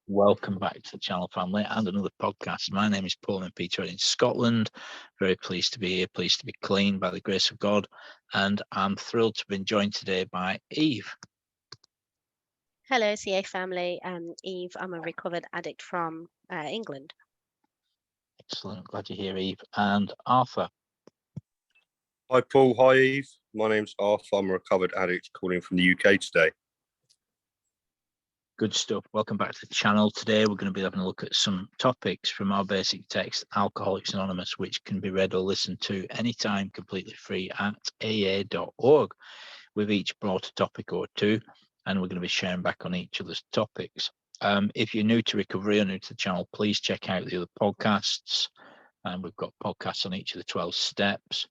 Welcome back to the channel, family, and another podcast. My name is Paul and Peter in Scotland. Very pleased to be here, pleased to be clean by the grace of God, and I'm thrilled to be joined today by Eve. Hello, CA family. Eve, I'm a recovered addict from England. Excellent, glad you're here, Eve. And Arthur. Hi, Paul. Hi, Eve. My name's Arthur. I'm a recovered addict calling from the UK today. Good stuff. Welcome back to the channel. Today we're going to be having a look at some topics from our basic text, Alcoholics Anonymous, which can be read or listened to anytime completely free at aa.org. We've each brought a topic or two, and we're going to be sharing back on each other's topics. If you're new to recovery or new to the channel, please check out the other podcasts. We've got podcasts on each of the 12 steps.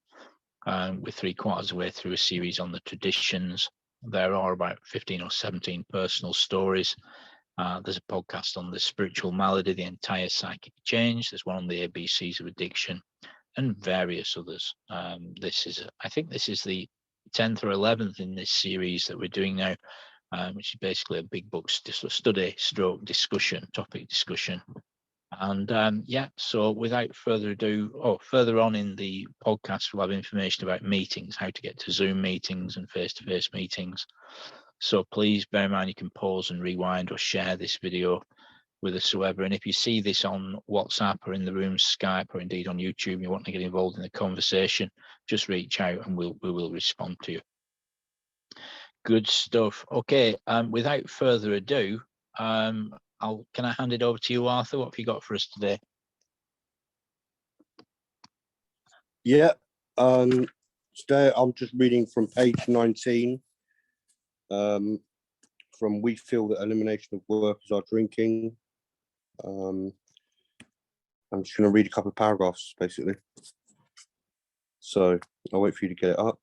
We're 3/4 of the way through a series on the traditions. There are about 15 or 17 personal stories. There's a podcast on the Spiritual Malady, the entire psychic change. There's one on the ABCs of addiction, and various others. I think this is the 10th or 11th in this series that we're doing now, which is basically a big book study stroke discussion, topic discussion. And so without further ado, further on in the podcast, we'll have information about meetings, how to get to Zoom meetings and face-to-face meetings. So please bear in mind you can pause and rewind or share this video with us whoever. And if you see this on WhatsApp or in the room, Skype, or indeed on YouTube, and you want to get involved in the conversation, just reach out and we will respond to you. Good stuff. Okay, without further ado, can I hand it over to you, Arthur? What have you got for us today? Yeah, today I'm just reading from page 19. From we feel that elimination of work is our drinking. I'm just going to read a couple of paragraphs, basically. So I'll wait for you to get it up.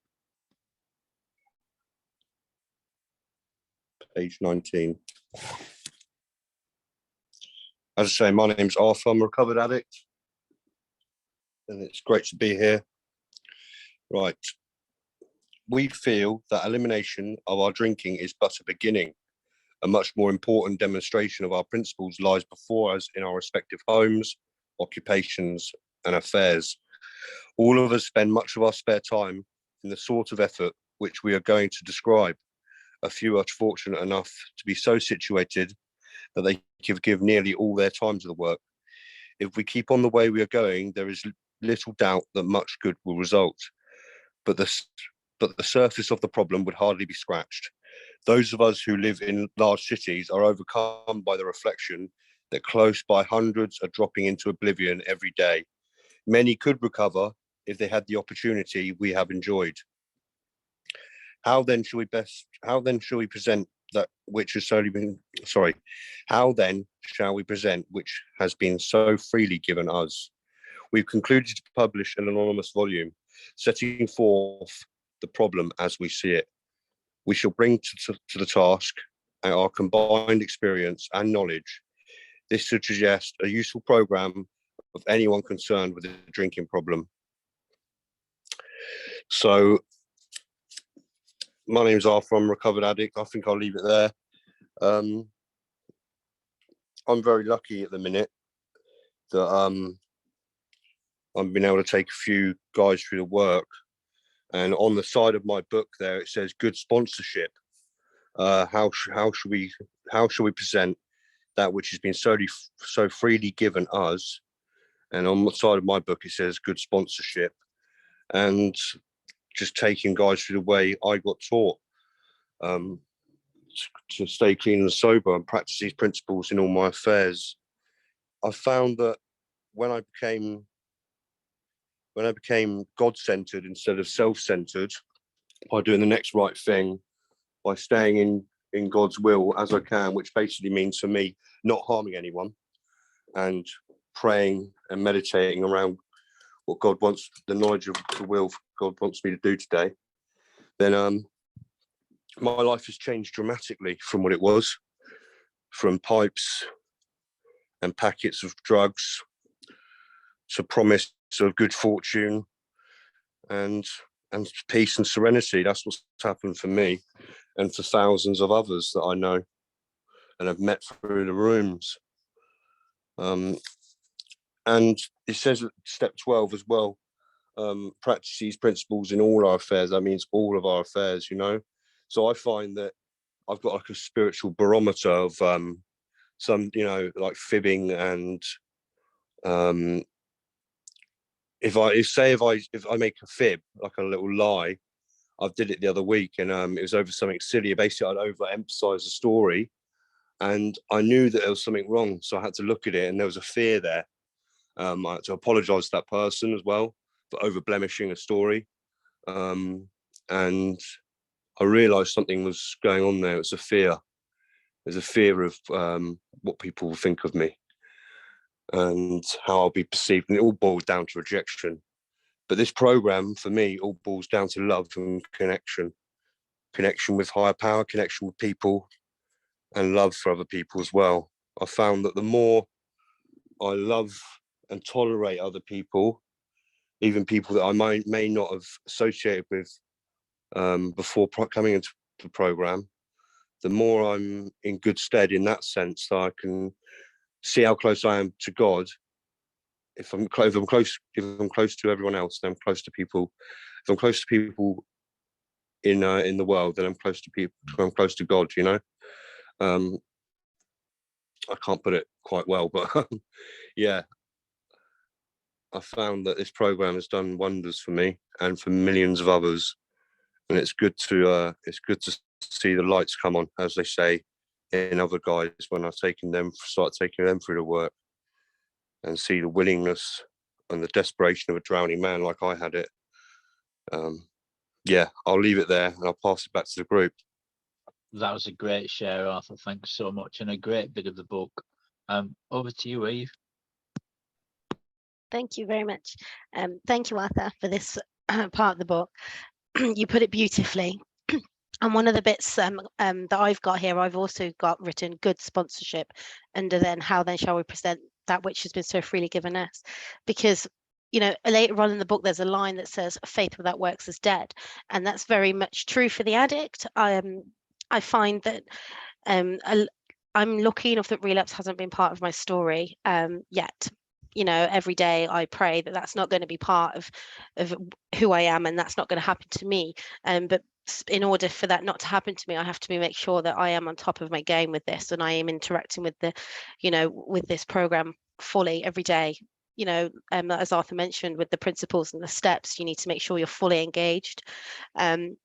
Page 19. As I say, my name's Arthur. I'm a recovered addict, and it's great to be here. Right. We feel that elimination of our drinking is but a beginning. A much more important demonstration of our principles lies before us in our respective homes, occupations, and affairs. All of us spend much of our spare time in the sort of effort which we are going to describe. A few are fortunate enough to be so situated that they give nearly all their time to the work. If we keep on the way we are going, there is little doubt that much good will result. But the surface of the problem would hardly be scratched. Those of us who live in large cities are overcome by the reflection that close by hundreds are dropping into oblivion every day. Many could recover if they had the opportunity we have enjoyed. How then shall we present that which has solely been, how then shall we present which has been so freely given us? We've concluded to publish an anonymous volume, setting forth the problem as we see it. We shall bring to the task our combined experience and knowledge. This should suggest a useful program of anyone concerned with the drinking problem. So, my name's Arthur. I'm a recovered addict. I think I'll leave it there. I'm very lucky at the minute that I've been able to take a few guys through the work. And on the side of my book there, it says good sponsorship. How should we present that which has been so freely given us? And on the side of my book, it says good sponsorship. And just taking guys through the way I got taught to stay clean and sober and practice these principles in all my affairs. I found that when I became God-centered instead of self-centered, by doing the next right thing, by staying in God's will as I can, which basically means for me not harming anyone, and praying and meditating around what God wants, the knowledge of the will God wants me to do today, then my life has changed dramatically from what it was, from pipes and packets of drugs to promise of good fortune and peace and serenity. That's what's happened for me and for thousands of others that I know. and have met through the rooms. And it says at step 12 as well, practice these principles in all our affairs. That means all of our affairs, you know. So I find that I've got like a spiritual barometer of some, you know, like fibbing, and if I make a fib, like a little lie. I did it the other week, and it was over something silly. Basically, I'd overemphasize the story, and I knew that there was something wrong, so I had to look at it, and there was a fear there. I had to apologize to that person as well for over blemishing a story, and I realized something was going on there. It was a fear. There's a fear of what people will think of me and how I'll be perceived, and it all boils down to rejection. But this program for me all boils down to love and connection with higher power, connection with people, and love for other people as well. I found that the more I love and tolerate other people, even people that I may not have associated with before coming into the program, the more I'm in good stead in that sense, that I can see how close I am to God. If I'm close to everyone else, then I'm close to people. If I'm close to people in the world, then I'm close to people. I'm close to God. You know, I can't put it quite well, but yeah, I found that this program has done wonders for me and for millions of others, and it's good to see the lights come on, as they say in other guys, when I've start taking them through the work, and see the willingness and the desperation of a drowning man like I had it. Yeah, I'll leave it there and I'll pass it back to the group. That was a great share, Arthur. Thanks so much, and a great bit of the book. Over to you, Eve. Thank you very much. Thank you, Arthur, for this part of the book. You put it beautifully. And one of the bits that I've got here, I've also got written good sponsorship under then how then shall we present that which has been so freely given us. Because, you know, later on in the book, there's a line that says faith without works is dead. And that's very much true for the addict. I find that I'm lucky enough that relapse hasn't been part of my story yet. You know, every day I pray that that's not going to be part of who I am, and that's not going to happen to me. But in order for that not to happen to me, I have to make sure that I am on top of my game with this, and I am interacting with the, you know, with this program fully every day. You know, as Arthur mentioned, with the principles and the steps, you need to make sure you're fully engaged. And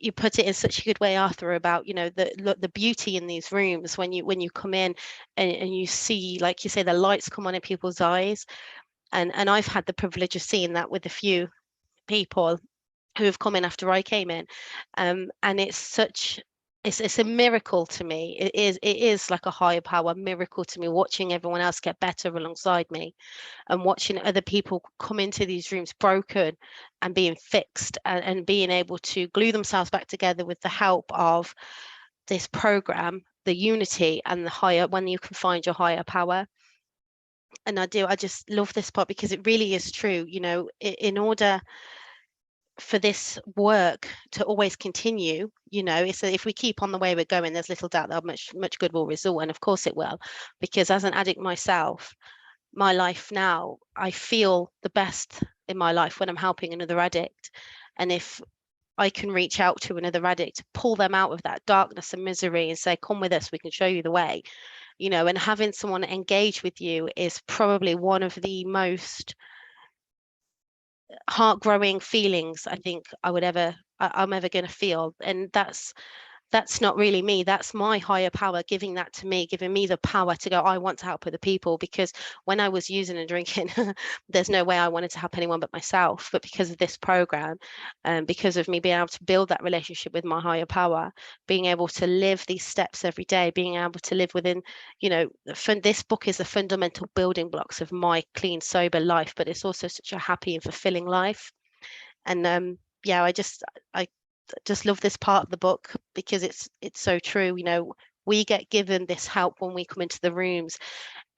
you put it in such a good way, Arthur, about, you know, the beauty in these rooms when you come in and you see, like you say, the lights come on in people's eyes, and I've had the privilege of seeing that with a few people who have come in after I came in, and it's a miracle to me. It is like a higher power miracle to me, watching everyone else get better alongside me, and watching other people come into these rooms broken and being fixed, and being able to glue themselves back together with the help of this program, the unity and the higher, when you can find your higher power. And I just love this part, because it really is true. You know, in order for this work to always continue, you know, it's if we keep on the way we're going, there's little doubt that much good will result, and of course it will, because as an addict myself, my life now, I feel the best in my life when I'm helping another addict. And if I can reach out to another addict, pull them out of that darkness and misery and say, come with us, we can show you the way, you know, and having someone engage with you is probably one of the most heart-growing feelings I think I'm ever going to feel. And that's not really me, that's my higher power giving that to me, giving me the power to go, I want to help other people. Because when I was using and drinking, there's no way I wanted to help anyone but myself. But because of this program, and because of me being able to build that relationship with my higher power, being able to live these steps every day, being able to live within, you know, this book is the fundamental building blocks of my clean, sober life, but it's also such a happy and fulfilling life. And yeah, I just love this part of the book, because it's so true. You know, we get given this help when we come into the rooms,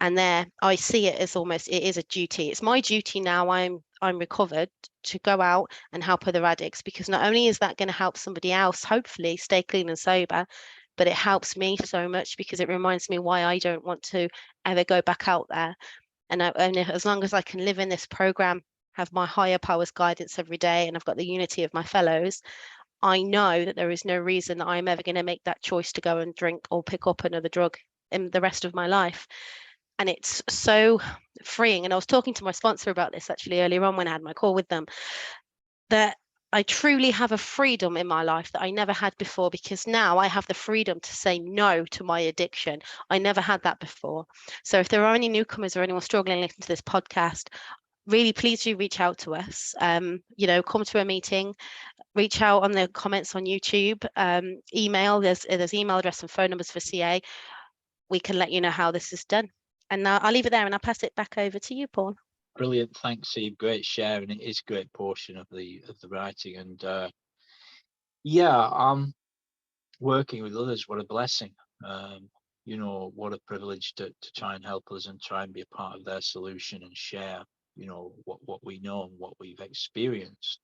and there I see it as almost, it is a duty. It's my duty now, I'm recovered, to go out and help other addicts, because not only is that going to help somebody else hopefully stay clean and sober, but it helps me so much because it reminds me why I don't want to ever go back out there. And as long as I can live in this program, have my higher powers guidance every day, and I've got the unity of my fellows, I know that there is no reason that I'm ever going to make that choice to go and drink or pick up another drug in the rest of my life. And it's so freeing. And I was talking to my sponsor about this actually earlier on when I had my call with them, that I truly have a freedom in my life that I never had before, because now I have the freedom to say no to my addiction. I never had that before. So if there are any newcomers or anyone struggling listening to this podcast, really please do reach out to us. You know, come to a meeting, reach out on the comments on YouTube, email, there's email address and phone numbers for CA. We can let you know how this is done. And now I'll leave it there and I'll pass it back over to you, Paul. Brilliant, thanks, Eve. Great sharing. It is a great portion of the writing, and working with others, what a blessing. You know, what a privilege to try and help us and try and be a part of their solution and share, you know, what we know and what we've experienced.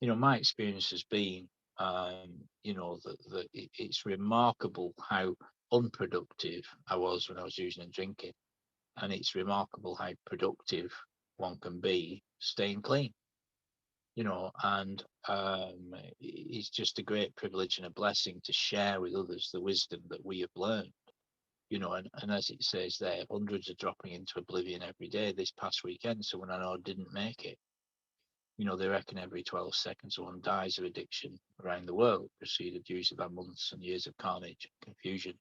You know, my experience has been, you know, that it's remarkable how unproductive I was when I was using and drinking. And it's remarkable how productive one can be staying clean, you know, and it's just a great privilege and a blessing to share with others the wisdom that we have learned, you know, and as it says there, hundreds are dropping into oblivion every day. This past weekend, someone I know didn't make it. You know, they reckon every 12 seconds someone dies of addiction around the world, preceded usually by months and years of carnage and confusion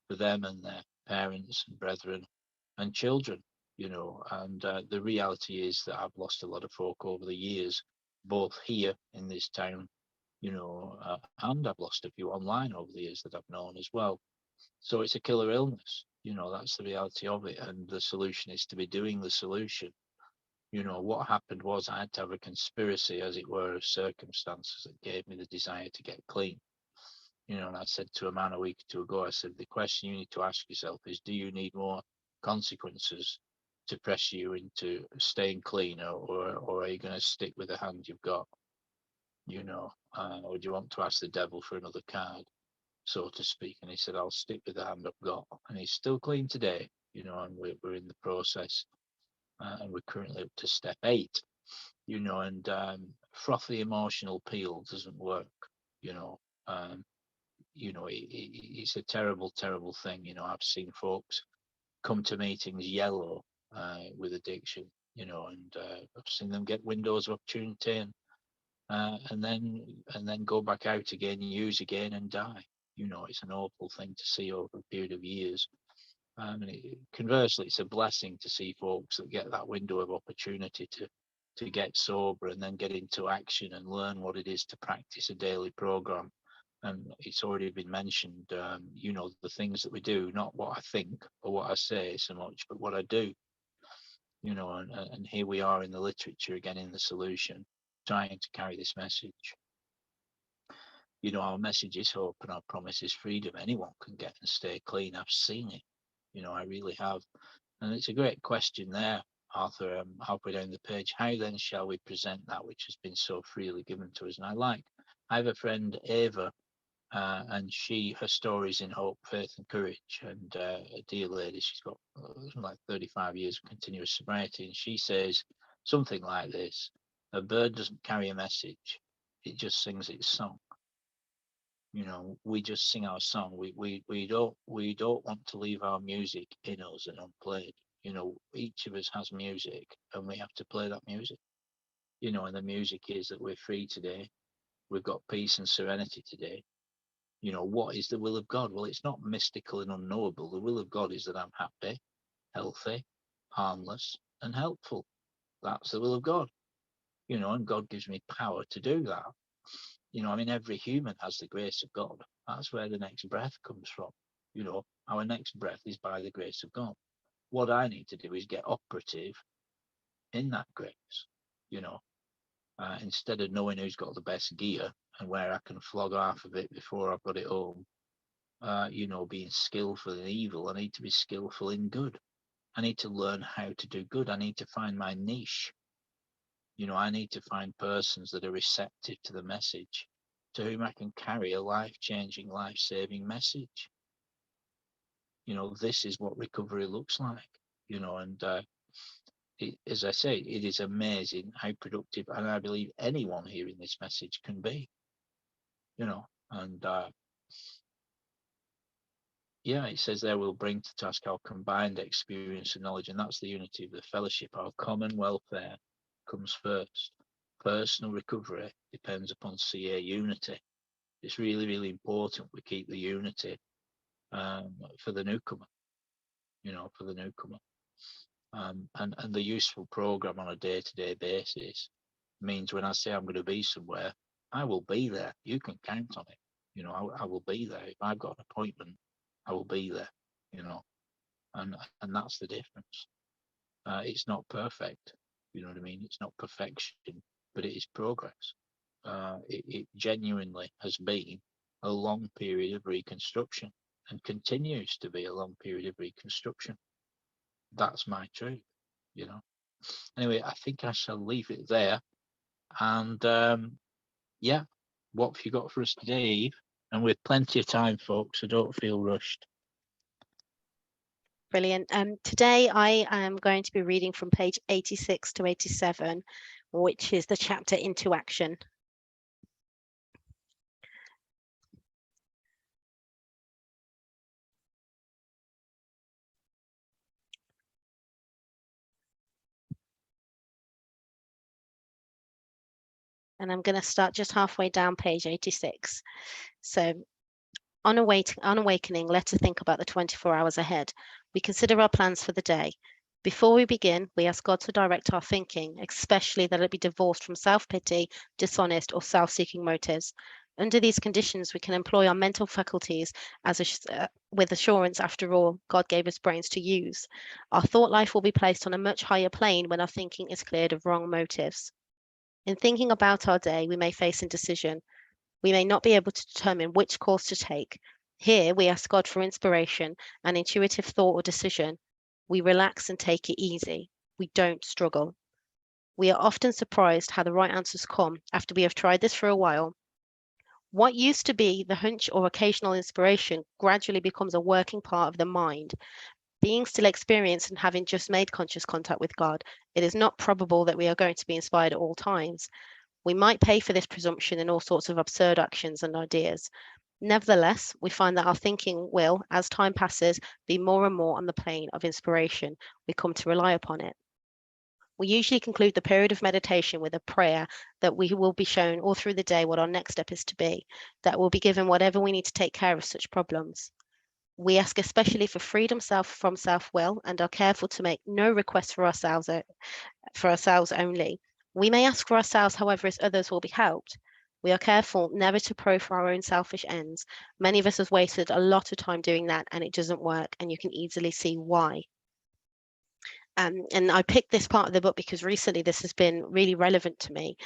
for them and their parents and brethren and children, you know. And the reality is that I've lost a lot of folk over the years, both here in this town, you know, and I've lost a few online over the years that I've known as well. So it's a killer illness, you know, that's the reality of it. And the solution is to be doing the solution. You know, what happened was I had to have a conspiracy, as it were, of circumstances that gave me the desire to get clean. You know, and I said to a man a week or two ago, I said, the question you need to ask yourself is, do you need more consequences to pressure you into staying clean, or are you going to stick with the hand you've got? You know, or do you want to ask the devil for another card, so to speak? And he said, I'll stick with the hand I've got. And he's still clean today, you know, and we're in the process, and we're currently up to step 8, you know, and frothy emotional peel doesn't work, you know. You know, it's a terrible, terrible thing. You know, I've seen folks come to meetings yellow with addiction, you know, and I've seen them get windows of opportunity and then go back out again, use again, and die. You know, it's an awful thing to see over a period of years. And conversely, it's a blessing to see folks that get that window of opportunity to get sober and then get into action and learn what it is to practice a daily program. And it's already been mentioned, you know, the things that we do, not what I think or what I say so much, but what I do, you know, and here we are in the literature again, in the solution, trying to carry this message. You know, our message is hope and our promise is freedom. Anyone can get and stay clean. I've seen it, you know, I really have. And it's a great question there, Arthur, halfway down the page. How then shall we present that which has been so freely given to us? And I have a friend, Eva, and her story's in hope, faith and courage, and a dear lady. She's got like 35 years of continuous sobriety, and she says something like this: a bird doesn't carry a message, it just sings its song. You know, we just sing our song. We don't want to leave our music in us and unplayed. You know, each of us has music and we have to play that music. You know, and the music is that we're free today, we've got peace and serenity today. You know, what is the will of God? Well, it's not mystical and unknowable. The will of God is that I'm happy, healthy, harmless, and helpful. That's the will of God. You know, and God gives me power to do that. You know, I mean, every human has the grace of God. That's where the next breath comes from. You know, our next breath is by the grace of God. What I need to do is get operative in that grace, you know, instead of knowing who's got the best gear and where I can flog half of it before I've got it home. You know, being skillful in evil, I need to be skillful in good. I need to learn how to do good. I need to find my niche. You know, I need to find persons that are receptive to the message, to whom I can carry a life-changing, life-saving message. This is what recovery looks like, and as I say, it is amazing how productive, and I believe anyone hearing this message can be, and it says there we'll bring to task our combined experience and knowledge, and that's the unity of the fellowship. Our common welfare comes first. Personal recovery depends upon CA unity. It's really, really important we keep the unity for the newcomer, and the useful program on a day-to-day basis means when I say I'm going to be somewhere, I will be there. You can count on it. I will be there. If I've got an appointment, I will be there, and that's the difference. It's not perfect, you know what I mean? It's not perfection, but it is progress. It genuinely has been a long period of reconstruction and continues to be a long period of reconstruction. That's my truth, Anyway, I think I shall leave it there. And what have you got for us today, Eve? And with plenty of time, folks, so don't feel rushed. Brilliant. Today I am going to be reading from page 86 to 87, which is the chapter Into Action. And I'm going to start just halfway down page 86. So on awakening, let us think about the 24 hours ahead. We consider our plans for the day. Before we begin, we ask God to direct our thinking, especially that it be divorced from self-pity, dishonest, or self-seeking motives. Under these conditions, we can employ our mental faculties with assurance. After all, God gave us brains to use. Our thought life will be placed on a much higher plane when our thinking is cleared of wrong motives. In thinking about our day, we may face indecision. We may not be able to determine which course to take. Here, we ask God for inspiration and intuitive thought or decision. We relax and take it easy. We don't struggle. We are often surprised how the right answers come after we have tried this for a while. What used to be the hunch or occasional inspiration gradually becomes a working part of the mind. Being still experienced and having just made conscious contact with God, it is not probable that we are going to be inspired at all times. We might pay for this presumption in all sorts of absurd actions and ideas. Nevertheless, we find that our thinking will, as time passes, be more and more on the plane of inspiration. We come to rely upon it. We usually conclude the period of meditation with a prayer that we will be shown all through the day what our next step is to be, that we'll be given whatever we need to take care of such problems. We ask especially for freedom from self-will and are careful to make no requests for ourselves only. We may ask for ourselves, however, as others will be helped. We are careful never to pray for our own selfish ends. Many of us have wasted a lot of time doing that and it doesn't work, and you can easily see why. And I picked this part of the book because recently this has been really relevant to me,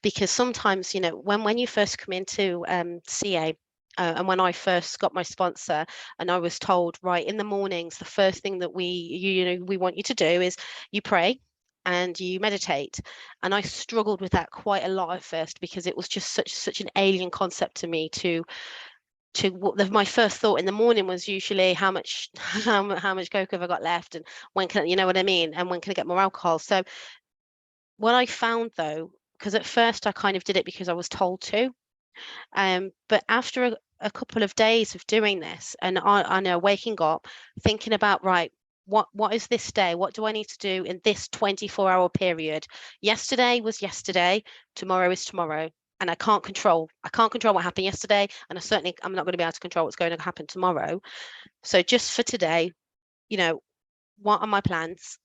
because sometimes, when you first come into CA, and when I first got my sponsor and I was told, right, in the mornings, the first thing that we want you to do is you pray and you meditate. And I struggled with that quite a lot at first because it was just such an alien concept to me my first thought in the morning was usually how much coke have I got left, and when can, you know what I mean, and when can I get more alcohol. So what I found though, because at first I kind of did it because I was told to, but after a couple of days of doing this, and I know waking up thinking about, right, what is this day, what do I need to do in this 24-hour period? Yesterday was yesterday, tomorrow is tomorrow, and I can't control what happened yesterday, and I'm not going to be able to control what's going to happen tomorrow. So just for today, what are my plans?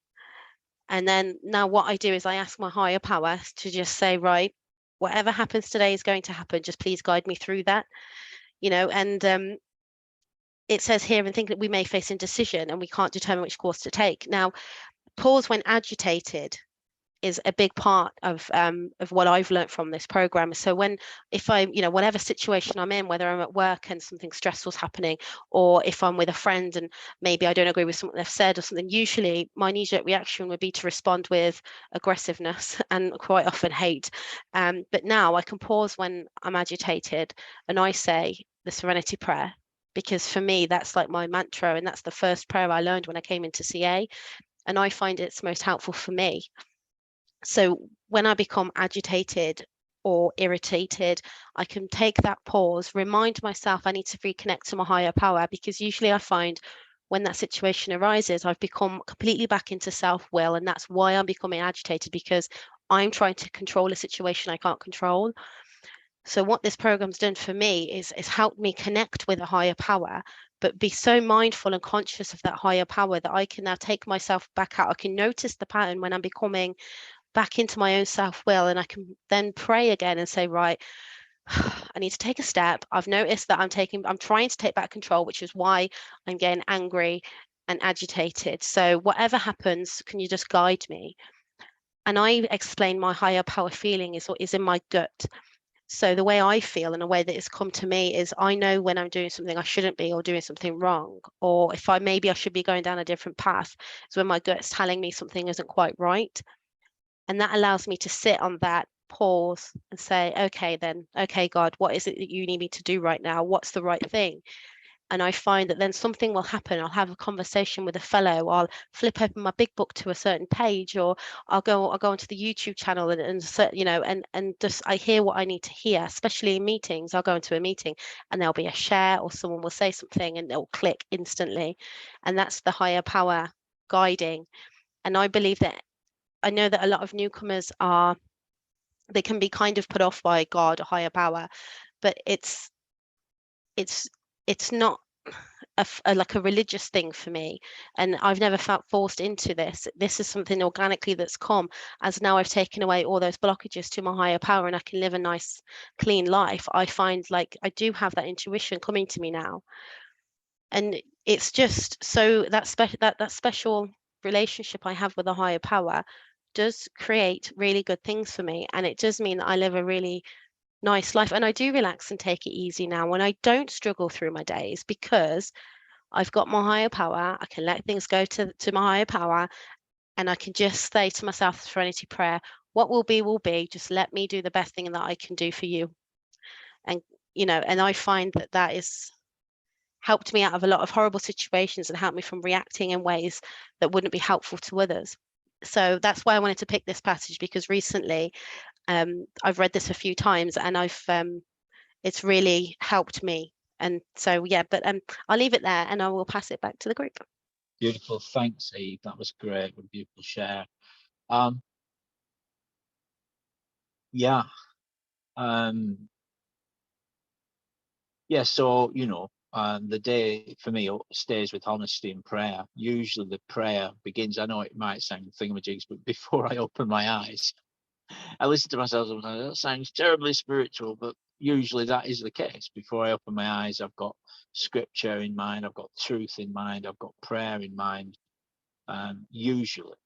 And then now what I do is I ask my higher power to just say, right, whatever happens today is going to happen, just please guide me through that. And it says here, and think that we may face indecision and we can't determine which course to take. Now, pause when agitated is a big part of what I've learned from this program. So if I, whatever situation I'm in, whether I'm at work and something stressful's happening, or if I'm with a friend and maybe I don't agree with something they've said or something, usually my knee-jerk reaction would be to respond with aggressiveness and quite often hate. But now I can pause when I'm agitated and I say the Serenity Prayer, because for me, that's like my mantra. And that's the first prayer I learned when I came into CA. And I find it's most helpful for me. So when I become agitated or irritated, I can take that pause, remind myself I need to reconnect to my higher power, because usually I find when that situation arises, I've become completely back into self-will. And that's why I'm becoming agitated, because I'm trying to control a situation I can't control. So what this program's done for me is helped me connect with a higher power, but be so mindful and conscious of that higher power that I can now take myself back out. I can notice the pattern when I'm becoming back into my own self-will, and I can then pray again and say, right, I need to take a step. I've noticed that I'm trying to take back control, which is why I'm getting angry and agitated. So whatever happens, can you just guide me? And I explain my higher power feeling is in my gut. So the way I feel and the way that it's come to me is I know when I'm doing something I shouldn't be, or doing something wrong, or if maybe I should be going down a different path. It's when my gut's telling me something isn't quite right. And that allows me to sit on that, pause and say, okay, God, what is it that you need me to do right now? What's the right thing? And I find that then something will happen. I'll have a conversation with a fellow, I'll flip open my big book to a certain page, or I'll go onto the YouTube channel and just I hear what I need to hear, especially in meetings. I'll go into a meeting and there'll be a share, or someone will say something and it'll click instantly. And that's the higher power guiding. And I believe that, I know that a lot of newcomers they can be kind of put off by God or higher power, but it's not like a religious thing for me, and I've never felt forced into this. This is something organically that's come as now I've taken away all those blockages to my higher power and I can live a nice clean life. I find like I do have that intuition coming to me now, and it's just so that special relationship I have with a higher power does create really good things for me, and it does mean that I live a really nice life, and I do relax and take it easy now, and I don't struggle through my days because I've got my higher power. I can let things go to my higher power, and I can just say to myself, Serenity Prayer, what will be, just let me do the best thing that I can do for you. And and I find that is helped me out of a lot of horrible situations and helped me from reacting in ways that wouldn't be helpful to others. So that's why I wanted to pick this passage, because recently I've read this a few times and it's really helped me. And so, yeah, but I'll leave it there and I will pass it back to the group. Beautiful. Thanks, Eve. That was great. A beautiful share. Yeah. So, the day for me stays with honesty and prayer. Usually the prayer begins, I know it might sound thingamajigs, but before I open my eyes, I listen to myself sometimes. That sounds terribly spiritual, but usually that is the case. Before I open my eyes, I've got scripture in mind, I've got truth in mind, I've got prayer in mind, usually.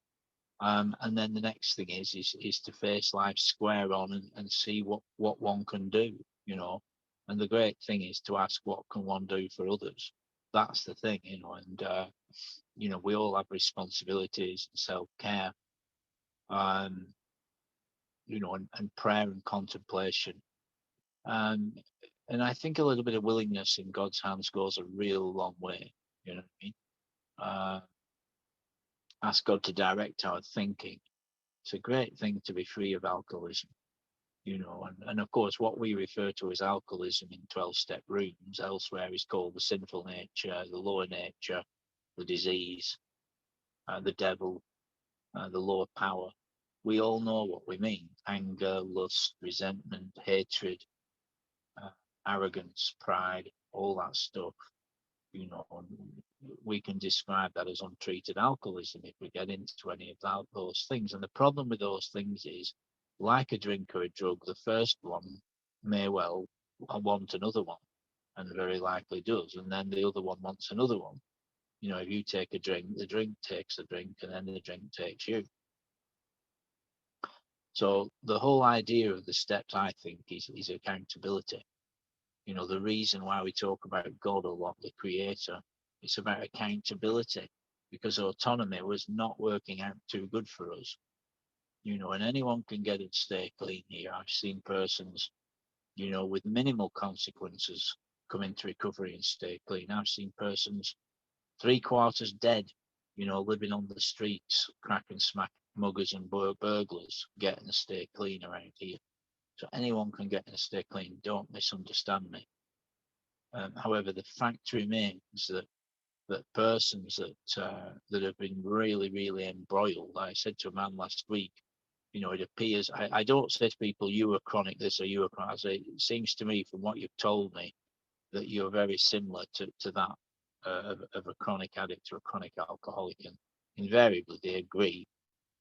And then the next thing is to face life square on and see what one can do, And the great thing is to ask, what can one do for others? That's the thing, and we all have responsibilities and self-care, and prayer and contemplation. And I think a little bit of willingness in God's hands goes a real long way. You know what I mean? Ask God to direct our thinking. It's a great thing to be free of alcoholism, and of course what we refer to as alcoholism in 12-step rooms elsewhere is called the sinful nature, the lower nature, the disease, the devil, the lower power. We all know what we mean: anger, lust, resentment, hatred, arrogance, pride, all that stuff. We can describe that as untreated alcoholism if we get into any of those things. And the problem with those things is, like a drink or a drug, the first one may well want another one, and very likely does, and then the other one wants another one. If you take a drink, the drink takes a drink, and then the drink takes you. So the whole idea of the steps, I think, is accountability. You know, the reason why we talk about God a lot, the creator, it's about accountability, because autonomy was not working out too good for us. You know, and anyone can get and stay clean here. I've seen persons, you know, with minimal consequences come into recovery and stay clean. I've seen persons 3/4 dead, you know, living on the streets, crack and smack muggers and burglars, getting to stay clean around here. So anyone can get and stay clean. Don't misunderstand me. However, the fact remains that persons that have been really embroiled. I said to a man last week, you know, it appears I don't say to people you are chronic this or you are chronic. I say, it seems to me from what you've told me that you're very similar to that of a chronic addict or a chronic alcoholic, and invariably they agree.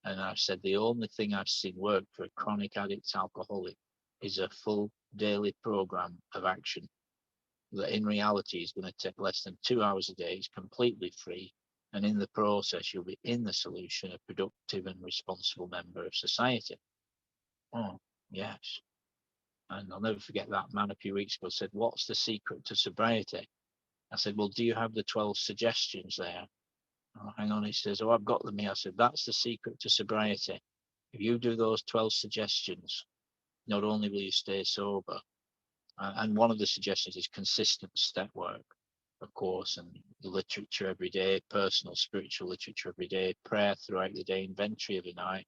And I've said the only thing I've seen work for a chronic addict alcoholic is a full daily program of action that in reality is going to take less than 2 hours a day. It's completely free, and in the process you'll be in the solution a productive and responsible member of society. Oh yes. And I'll never forget that man a few weeks ago said, what's the secret to sobriety? I said, well, do you have the 12 suggestions there? Oh, hang on, he says, oh, I've got them here. I said, that's the secret to sobriety. If you do those 12 suggestions, not only will you stay sober, and one of the suggestions is consistent step work, of course, and the literature every day, personal spiritual literature every day, prayer throughout the day, inventory every night,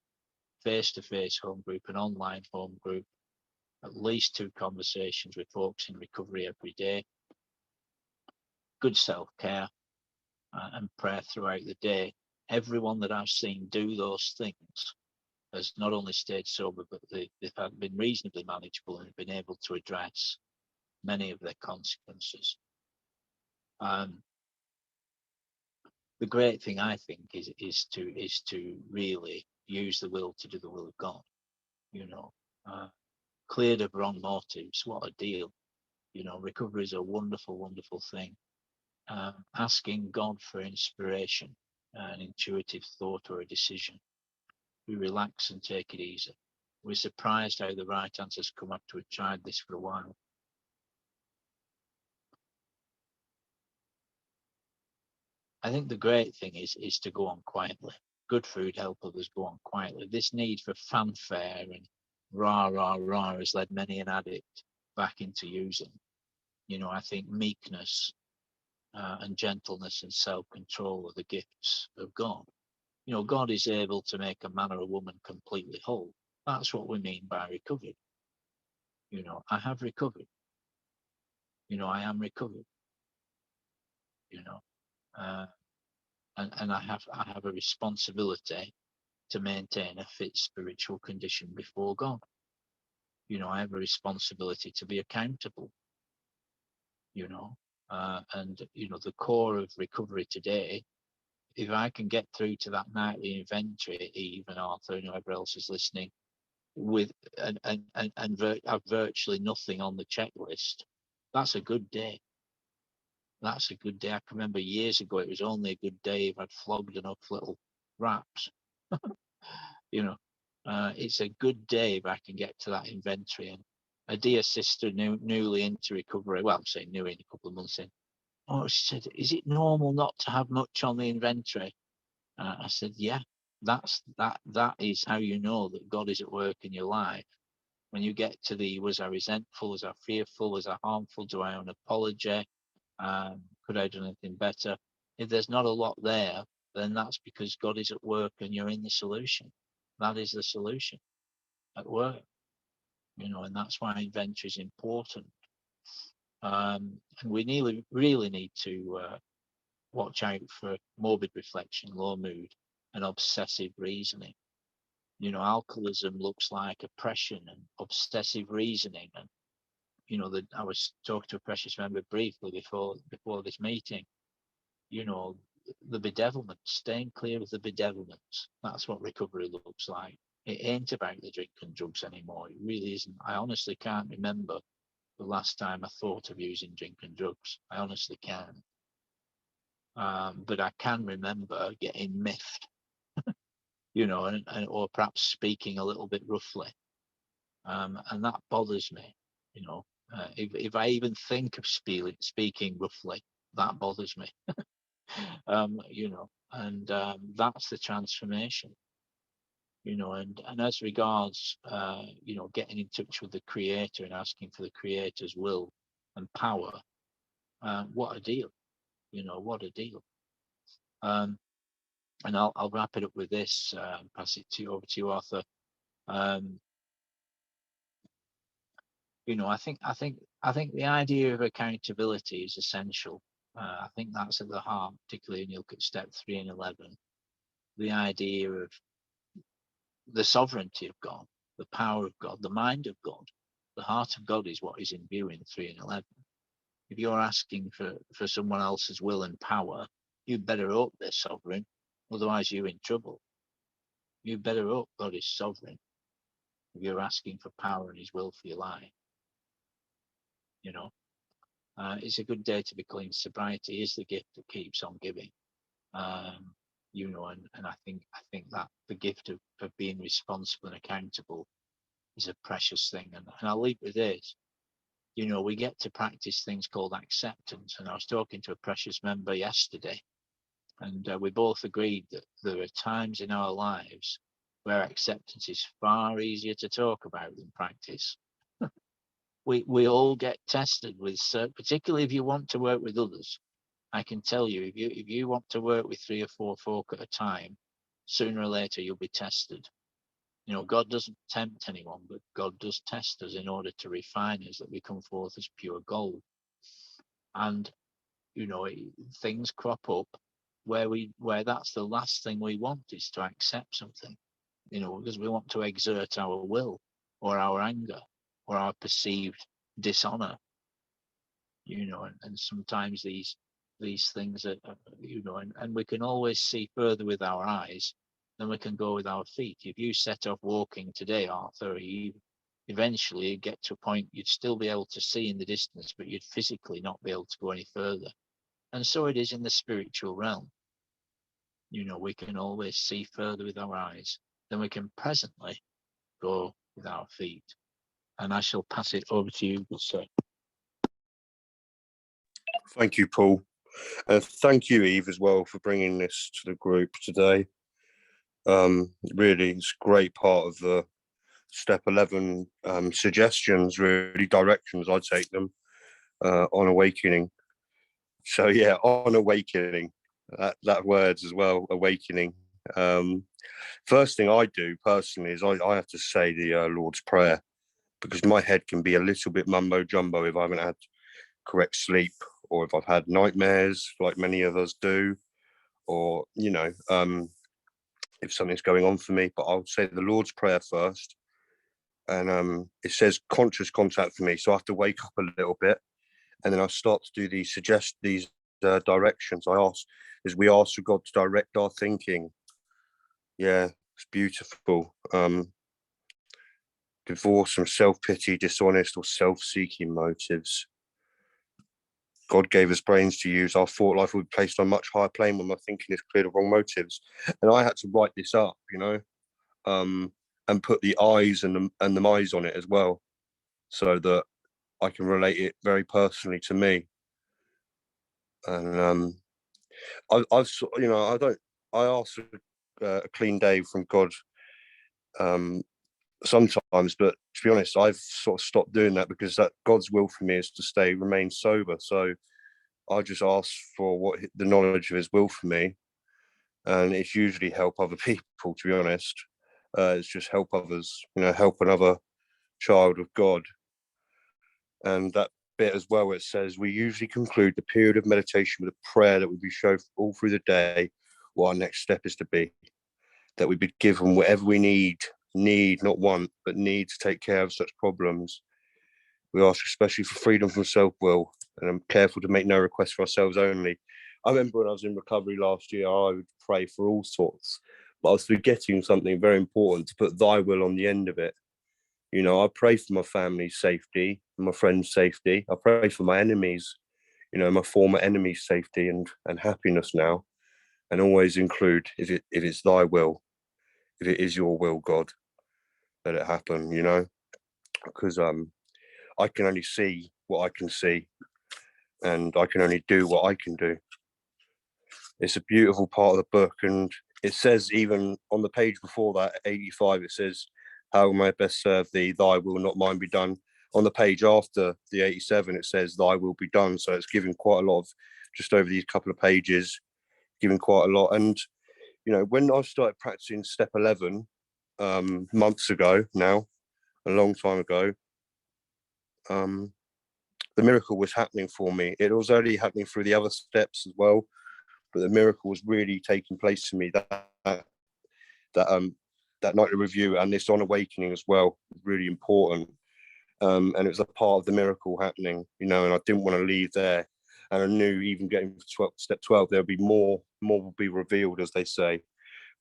face-to-face home group, and online home group, at least 2 conversations with folks in recovery every day, good self-care, and prayer throughout the day. Everyone that I've seen do those things has not only stayed sober, but they've been reasonably manageable and been able to address many of their consequences. The great thing, I think, is to really use the will to do the will of God. You know, cleared of wrong motives. What a deal! You know, recovery is a wonderful thing. Asking God for inspiration, an intuitive thought or a decision. We relax and take it easy. We're surprised how the right answers come after we've tried this for a while. I think the great thing is to go on quietly. Good food help others go on quietly. This need for fanfare and rah has led many an addict back into using. You know, I think meekness and gentleness and self-control are the gifts of God. You know, God is able to make a man or a woman completely whole. That's what we mean by recovery. You know, I have recovered. You know, I am recovered. You know, and I have a responsibility to maintain a fit spiritual condition before God. You know, I have a responsibility to be accountable. You know, and you know, the core of recovery today, if I can get through to that nightly inventory, Eve and Arthur and whoever else is listening, with and have virtually nothing on the checklist, that's a good day. That's a good day. I can remember years ago, it was only a good day if I'd flogged enough little raps. You know, it's a good day if I can get to that inventory. And a dear sister, newly into recovery, well, I'm saying new in a couple of months in, oh, she said, is it normal not to have much on the inventory? I said, yeah, that is how you know that God is at work in your life. When you get to the, was I resentful, was I fearful, was I harmful, do I owe an apology, could I do anything better? If there's not a lot there, then that's because God is at work and you're in the solution. That is the solution, at work. You know, and that's why inventory is important. And we really need to watch out for morbid reflection, low mood, and obsessive reasoning. You know, alcoholism looks like oppression and obsessive reasoning. And you know, that I was talking to a precious member briefly before this meeting. You know, the bedevilment, staying clear of the bedevilments. That's what recovery looks like. It ain't about the drink and drugs anymore. It really isn't. I honestly can't remember the last time I thought of using drink and drugs. I honestly can't. But I can remember getting miffed you know, and or perhaps speaking a little bit roughly. And that bothers me, you know. If I even think of speaking roughly, that bothers me. You know, and that's the transformation, you know. And as regards, you know, getting in touch with the Creator and asking for the Creator's will and power, what a deal, you know, what a deal. And I'll wrap it up with this, pass it over to you, Arthur. You know, I think the idea of accountability is essential. I think that's at the heart, particularly when you look at step 3 and 11. The idea of the sovereignty of God, the power of God, the mind of God, the heart of God is what is in view in 3 and 11. If you're asking for someone else's will and power, you better hope they're sovereign, otherwise you're in trouble. You better hope God is sovereign if you're asking for power and his will for your life. You know, it's a good day to be clean. Sobriety is the gift that keeps on giving. You know, and I think that the gift of being responsible and accountable is a precious thing. And I'll leave with this. You know, we get to practice things called acceptance. And I was talking to a precious member yesterday, and we both agreed that there are times in our lives where acceptance is far easier to talk about than practice. We all get tested with, particularly if you want to work with others. I can tell you, if you want to work with 3 or 4 folk at a time, sooner or later you'll be tested. You know, God doesn't tempt anyone, but God does test us in order to refine us, that we come forth as pure gold. And you know, things crop up where that's the last thing we want, is to accept something. You know, because we want to exert our will or our anger or our perceived dishonor. You know, and sometimes these things are, you know, and we can always see further with our eyes than we can go with our feet. If you set off walking today, Arthur, eventually you'd get to a point you'd still be able to see in the distance, but you'd physically not be able to go any further. And so it is in the spiritual realm. You know, we can always see further with our eyes than we can presently go with our feet. And I shall pass it over to you, good sir. Thank you, Paul. And thank you, Eve, as well, for bringing this to the group today. Really, it's a great part of the step 11 suggestions, really directions. I'd take them on awakening. So yeah, on awakening, that words as well, awakening. First thing I do personally is I have to say the Lord's Prayer, because my head can be a little bit mumbo jumbo if I haven't had correct sleep, or if I've had nightmares like many of us do, or you know, if something's going on for me. But I'll say the Lord's Prayer first, and it says conscious contact for me, so I have to wake up a little bit, and then I start to do these directions. We ask for God to direct our thinking. Yeah, it's beautiful. Divorce from self-pity, dishonest or self-seeking motives. God gave us brains to use. Our thought life will be placed on a much higher plane when my thinking is clear of wrong motives. And I had to write this up, you know, and put the eyes and the eyes on it as well, so that I can relate it very personally to me. And I ask for a clean day from God sometimes, but to be honest, I've sort of stopped doing that, because that God's will for me is to remain sober. So I just ask for the knowledge of his will for me, and it's usually help other people, to be honest. It's just help others, you know, help another child of God. And that bit as well, it says we usually conclude the period of meditation with a prayer that would be shown all through the day what our next step is to be, that we be given whatever we need, not want, but need to take care of such problems. We ask especially for freedom from self-will, and I'm careful to make no requests for ourselves only. I remember when I was in recovery last year, I would pray for all sorts, but I was forgetting something very important, to put thy will on the end of it. You know, I pray for my family's safety, my friends' safety. I pray for my enemies, you know, my former enemies' safety and happiness now, and always include, if it's thy will. if it is your will, God, let it happen, you know, because I can only see what I can see, and I can only do what I can do. It's a beautiful part of the book, and it says, even on the page before that, 85, it says, how may I best serve thee, thy will, not mine, be done. On the page after the 87, it says, thy will be done. So it's giving quite a lot of, just over these couple of pages, giving quite a lot. And, you know, when I started practicing step 11 months ago now, a long time ago, the miracle was happening for me. It was already happening through the other steps as well, but the miracle was really taking place to me that night of review, and this on awakening as well, really important. And it was a part of the miracle happening, you know, and I didn't want to leave there. And I knew even getting to step 12, there'll be more will be revealed, as they say.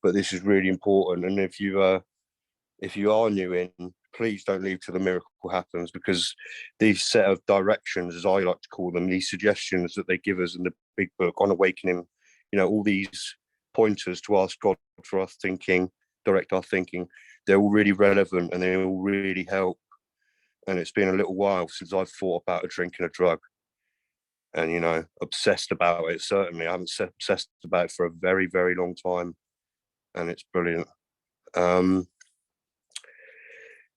But this is really important. And if you are new in, please don't leave till the miracle happens, because these set of directions, as I like to call them, these suggestions that they give us in the big book on awakening, you know, all these pointers to ask God for our thinking, direct our thinking, they're all really relevant and they all really help. And it's been a little while since I've thought about a drink and a drug, and, you know, obsessed about it. Certainly, I haven't obsessed about it for a very, very long time, and it's brilliant.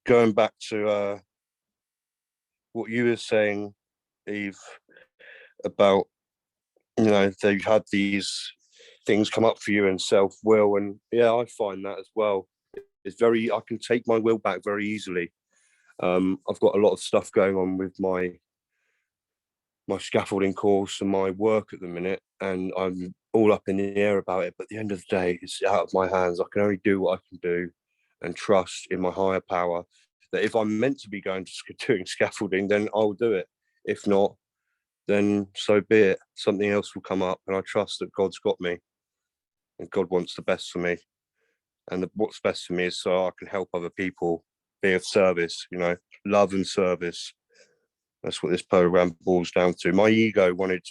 Going back to what you were saying, Eve, about, you know, they've had these things come up for you and self-will, and yeah, I find that as well. It's I can take my will back very easily. I've got a lot of stuff going on with my scaffolding course and my work at the minute, and I'm all up in the air about it, but at the end of the day, it's out of my hands. I can only do what I can do and trust in my higher power that if I'm meant to be going to doing scaffolding, then I'll do it. If not, then so be it. Something else will come up, and I trust that God's got me and God wants the best for me. And what's best for me is so I can help other people, be of service, you know, love and service. That's what this program boils down to. My ego wanted,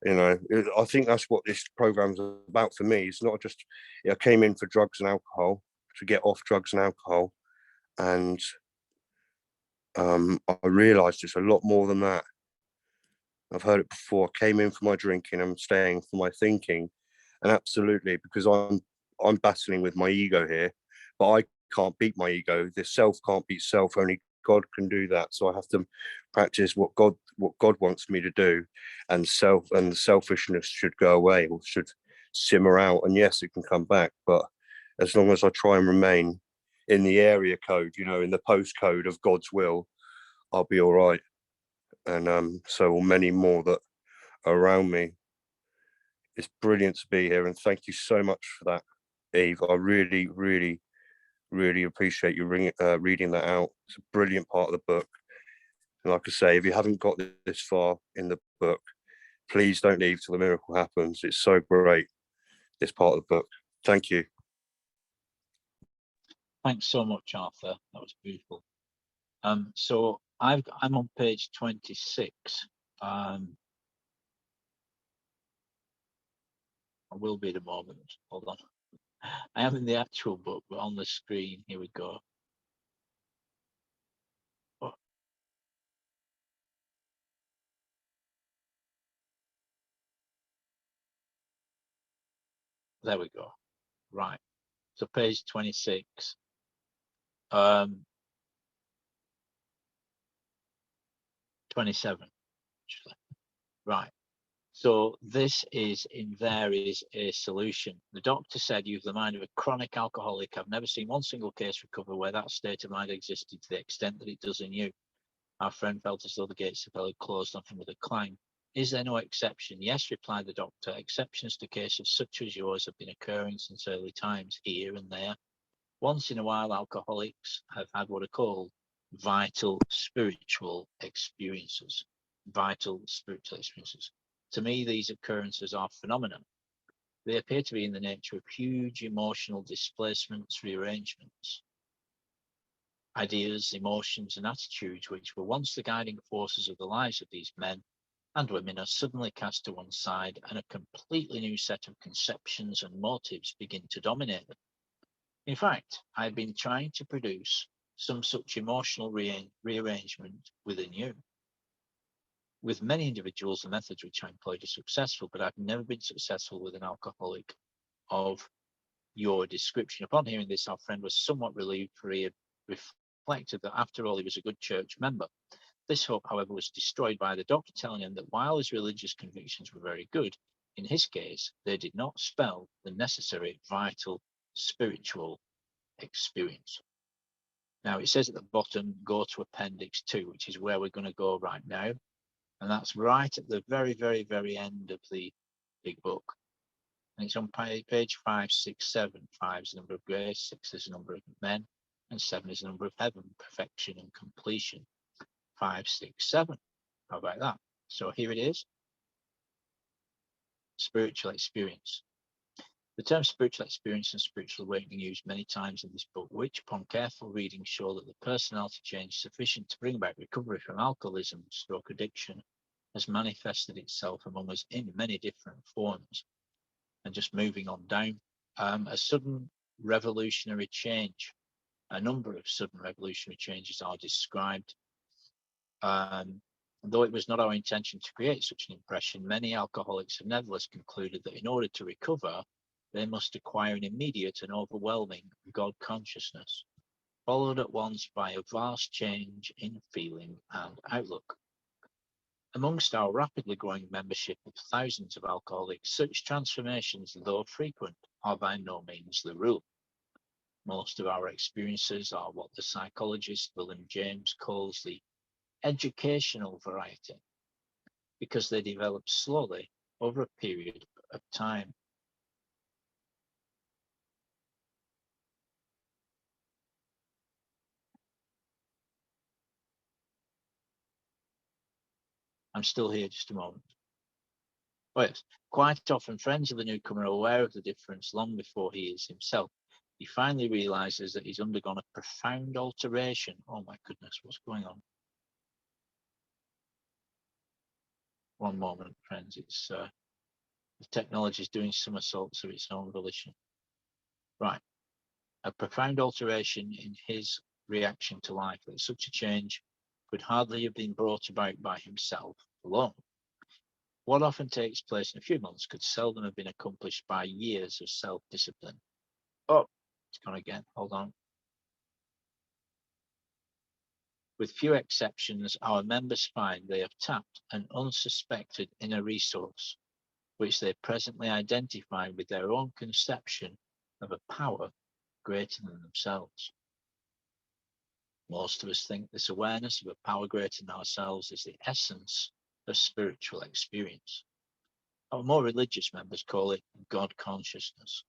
you know, I think that's what this program's about for me. It's not just, I came in for drugs and alcohol, to get off drugs and alcohol. And I realised it's a lot more than that. I've heard it before. I came in for my drinking, I'm staying for my thinking. And absolutely, because I'm battling with my ego here, but I can't beat my ego. The self can't beat self. Only God can do that. So I have to practice what God wants me to do, and the selfishness should go away, or should simmer out. And yes, it can come back, but as long as I try and remain in the area code, you know, in the postcode of God's will, I'll be all right. And so will many more that are around me. It's brilliant to be here, and thank you so much for that, Eve. I really, really, really appreciate you reading that out. It's a brilliant part of the book. And like I say, if you haven't got this far in the book, please don't leave till the miracle happens. It's so great, this part of the book. Thank you. Thanks so much, Arthur. That was beautiful. So I'm on page 26. I will be in a moment. Hold on. I am in the actual book, but on the screen. Here we go. Oh. There we go. Right. So page 26. 27. Actually. Right. So this is in there is a solution. The doctor said, "You have the mind of a chronic alcoholic. I've never seen one single case recover where that state of mind existed to the extent that it does in you." Our friend felt as though the gates of hell had closed on him with a clang. "Is there no exception?" "Yes," replied the doctor. "Exceptions to cases such as yours have been occurring since early times, here and there. Once in a while, alcoholics have had what are called vital spiritual experiences. Vital spiritual experiences. To me, these occurrences are phenomena. They appear to be in the nature of huge emotional displacements, rearrangements. Ideas, emotions, and attitudes which were once the guiding forces of the lives of these men and women are suddenly cast to one side, and a completely new set of conceptions and motives begin to dominate them. In fact, I've been trying to produce some such emotional rearrangement within you. With many individuals, the methods which I employed are successful, but I've never been successful with an alcoholic of your description. Upon hearing this, our friend was somewhat relieved, for he had reflected that after all, he was a good church member. This hope, however, was destroyed by the doctor telling him that while his religious convictions were very good, in his case, they did not spell the necessary vital spiritual experience. Now, it says at the bottom, go to Appendix 2, which is where we're going to go right now. And that's right at the very, very, very end of the big book. And it's on page 5, 6, 7. 5 is the number of grace, 6 is the number of men, and 7 is the number of heaven, perfection and completion. 5, 6, 7. How about that? So here it is. Spiritual experience. The term spiritual experience and spiritual awakening used many times in this book, which upon careful reading show that the personality change sufficient to bring about recovery from alcoholism, stroke addiction, has manifested itself among us in many different forms. And just moving on down, a sudden revolutionary change. A number of sudden revolutionary changes are described. Though it was not our intention to create such an impression, many alcoholics have nevertheless concluded that in order to recover, they must acquire an immediate and overwhelming God consciousness, followed at once by a vast change in feeling and outlook. Amongst our rapidly growing membership of thousands of alcoholics, such transformations, though frequent, are by no means the rule. Most of our experiences are what the psychologist William James calls the educational variety, because they develop slowly over a period of time. I'm still here, just a moment. Oh yes, quite often friends of the newcomer are aware of the difference long before he is himself. He finally realizes that he's undergone a profound alteration. Oh my goodness, what's going on? One moment, friends. It's the technology is doing somersaults of its own volition. Right, a profound alteration in his reaction to life. That such a change could hardly have been brought about by himself alone. What often takes place in a few months could seldom have been accomplished by years of self-discipline. Oh, it's gone again. Hold on. With few exceptions, our members find they have tapped an unsuspected inner resource, which they presently identify with their own conception of a power greater than themselves. Most of us think this awareness of a power greater than ourselves is the essence of spiritual experience. Our more religious members call it God consciousness.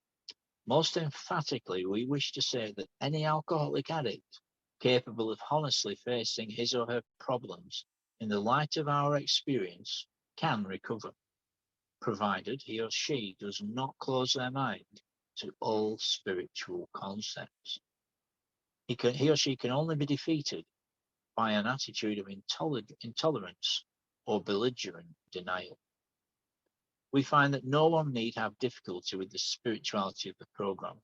Most emphatically, we wish to say that any alcoholic addict capable of honestly facing his or her problems in the light of our experience can recover, provided he or she does not close their mind to all spiritual concepts. He or she can only be defeated by an attitude of intolerance or belligerent denial. We find that no one need have difficulty with the spirituality of the program.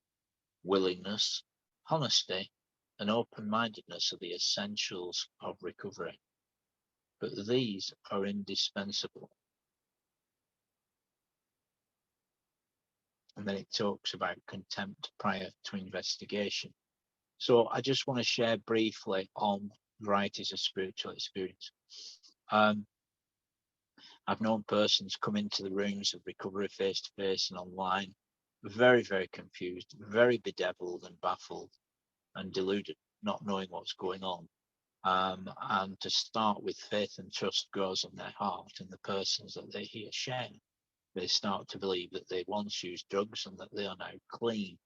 Willingness, honesty, and open-mindedness are the essentials of recovery, but these are indispensable. And then it talks about contempt prior to investigation. So I just want to share briefly on varieties of spiritual experience. I've known persons come into the rooms of recovery face-to-face and online, very, very confused, very bedeviled and baffled and deluded, not knowing what's going on. And to start with, faith and trust grows in their heart in the persons that they hear share. They start to believe that they once used drugs and that they are now clean.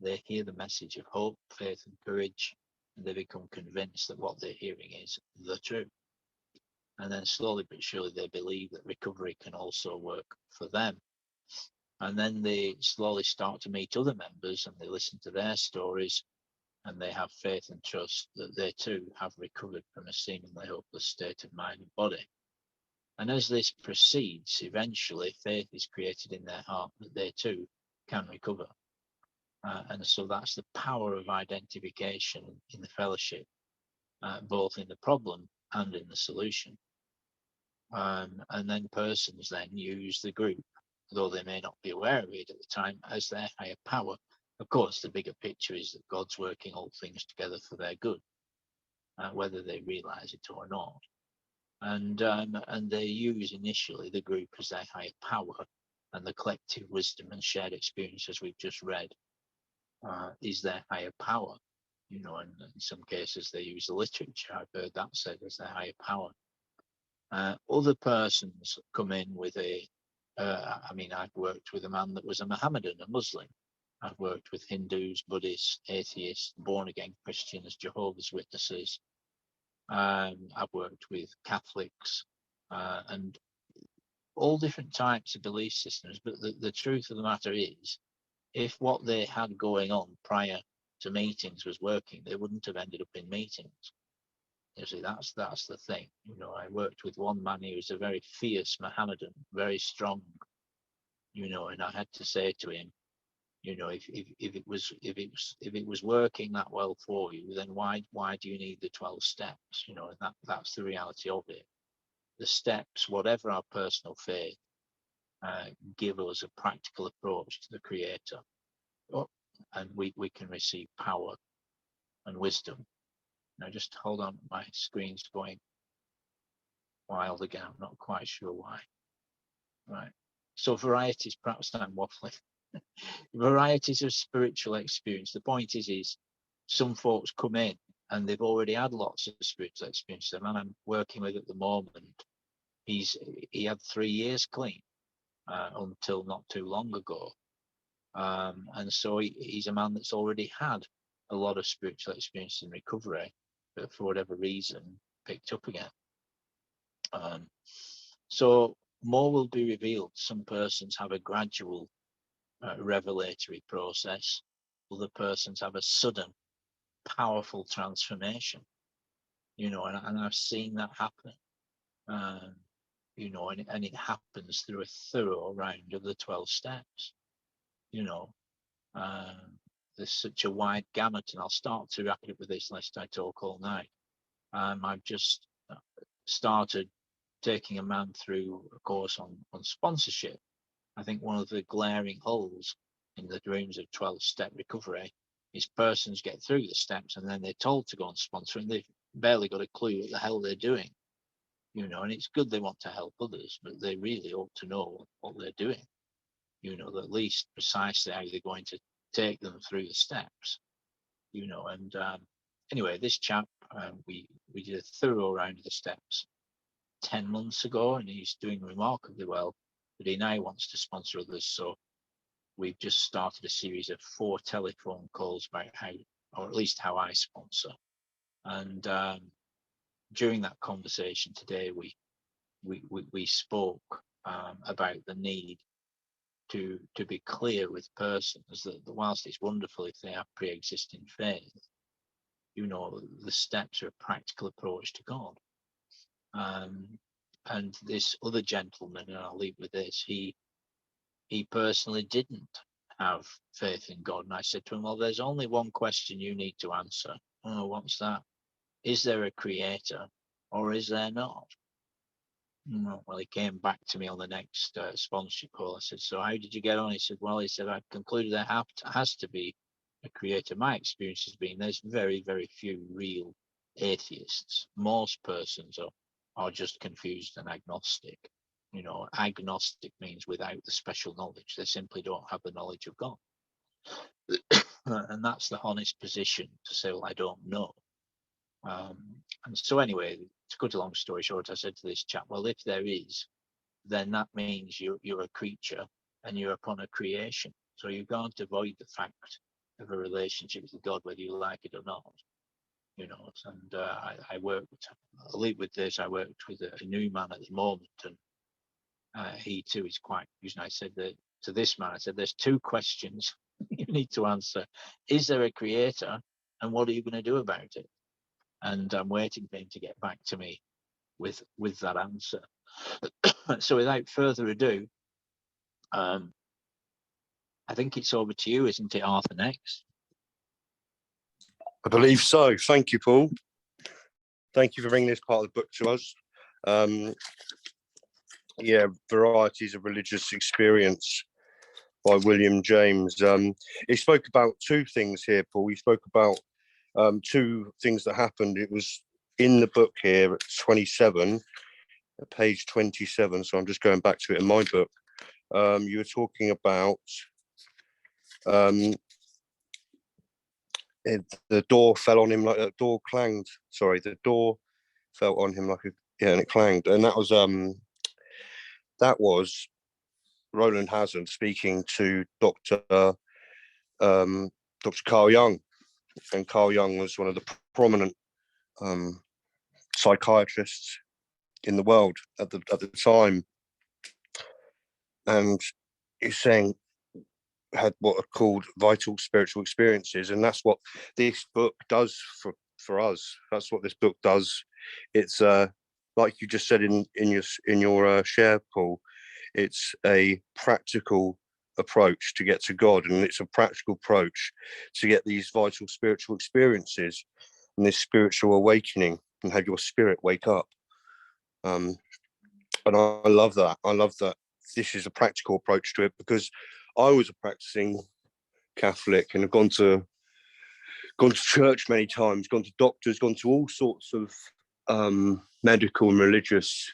They hear the message of hope, faith and courage, and they become convinced that what they're hearing is the truth. And then slowly but surely they believe that recovery can also work for them. And then they slowly start to meet other members and they listen to their stories and they have faith and trust that they too have recovered from a seemingly hopeless state of mind and body. And as this proceeds, eventually faith is created in their heart that they too can recover. And so that's the power of identification in the fellowship, both in the problem and in the solution. And then persons then use the group, though they may not be aware of it at the time, as their higher power. Of course, the bigger picture is that God's working all things together for their good, whether they realize it or not. And they use initially the group as their higher power, and the collective wisdom and shared experience, as we've just read, is their higher power. And in some cases they use the literature, I've heard that said, as their higher power. Other persons come in with I've worked with a man that was a Mohammedan, a Muslim. I've worked with Hindus, Buddhists, atheists, born-again Christians, Jehovah's Witnesses. I've worked with Catholics, and all different types of belief systems. But the truth of the matter is, if what they had going on prior to meetings was working, they wouldn't have ended up in meetings. You see, that's the thing. I worked with one man who was a very fierce Mohammedan, very strong. And I had to say to him, if it was working that well for you, then why do you need the 12 steps? And that's the reality of it. The steps, whatever our personal faith, give us a practical approach to the Creator, and we can receive power and wisdom. Now, just hold on, my screen's going wild again. I'm not quite sure why. Right. So varieties, perhaps I'm waffling. Varieties of spiritual experience. The point is some folks come in and they've already had lots of spiritual experience. The man I'm working with at the moment, he had 3 years clean until not too long ago. And so he's a man that's already had a lot of spiritual experience in recovery, but for whatever reason picked up again. So more will be revealed. Some persons have a gradual revelatory process. Other persons have a sudden, powerful transformation. And I've seen that happen. And it happens through a thorough round of the 12 steps. There's such a wide gamut, and I'll start to wrap it up with this lest I talk all night. I've just started taking a man through a course on sponsorship. I think one of the glaring holes in the dreams of 12-step recovery is persons get through the steps and then they're told to go and sponsor, and they've barely got a clue what the hell they're doing. And it's good they want to help others, but they really ought to know what they're doing. At least precisely how they're going to take them through the steps. And anyway, this chap, we did a thorough round of the steps 10 months ago, and he's doing remarkably well, but he now wants to sponsor others. So we've just started a series of 4 telephone calls about how, or at least how I sponsor. And during that conversation today, we spoke about the need to be clear with persons that whilst it's wonderful if they have pre-existing faith, the steps are a practical approach to God. And this other gentleman, and I'll leave with this, he personally didn't have faith in God. And I said to him, well, there's only one question you need to answer. Oh, what's that? Is there a creator or is there not? Well, he came back to me on the next sponsorship call. I said, so how did you get on? He said, I've concluded there has to be a creator. My experience has been there's very, very few real atheists. Most persons are just confused and agnostic. Agnostic means without the special knowledge. They simply don't have the knowledge of God. And that's the honest position to say, well, I don't know. And so anyway, to cut a long story short, I said to this chap, well, if there is, then that means you're a creature and you're upon a creation. So you can't avoid the fact of a relationship with God, whether you like it or not. And I'll leave with this, I worked with a new man at the moment, and he too is quite confused. And I said that to this man, I said, there's 2 questions you need to answer. Is there a creator? And what are you going to do about it? And I'm waiting for him to get back to me with that answer. So without further ado, I I think it's over to you, isn't it, Arthur, next? I believe so. Thank you, Paul. Thank you for bringing this part of the book to us. Yeah, Varieties of Religious Experience by William James. He spoke about two things here, Paul. He spoke about two things that happened. It was in the book here at 27, at page 27. So I'm just going back to it in my book. You were talking about the door fell on him like a door clanged. Sorry, the door fell on him like and it clanged. And that was Roland Hazard speaking to Dr. Carl Jung, and Carl Jung was one of the prominent psychiatrists in the world at the time, and he's saying had what are called vital spiritual experiences, and that's what this book does for us. That's what this book does. It's like you just said in your share, Paul. It's a practical approach to get to God, and it's a practical approach to get these vital spiritual experiences and this spiritual awakening and have your spirit wake up. And I love that. I love that this is a practical approach to it, because I was a practicing Catholic and have gone to church many times, gone to doctors, gone to all sorts of medical and religious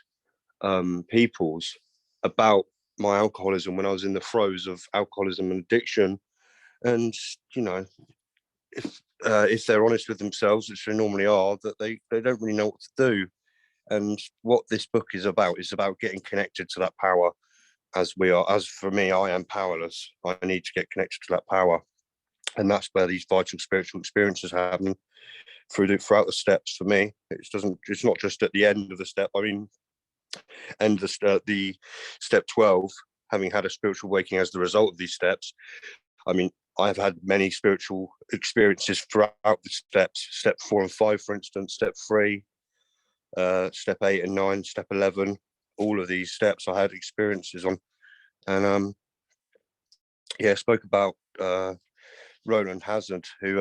peoples about my alcoholism when I was in the throes of alcoholism and addiction. And if they're honest with themselves, which they normally are, that they don't really know what to do. And what this book is about getting connected to that power. As for me, I am powerless. I need to get connected to that power, and that's where these vital spiritual experiences happen throughout the steps. For me, it's not just at the end of the step. I mean, end of the step 12, having had a spiritual awakening as the result of these steps. I mean, I've had many spiritual experiences throughout the steps. Step 4 and 5, for instance. Step 3, step 8 and 9, step 11. All of these steps I had experiences on, and spoke about Roland Hazard, who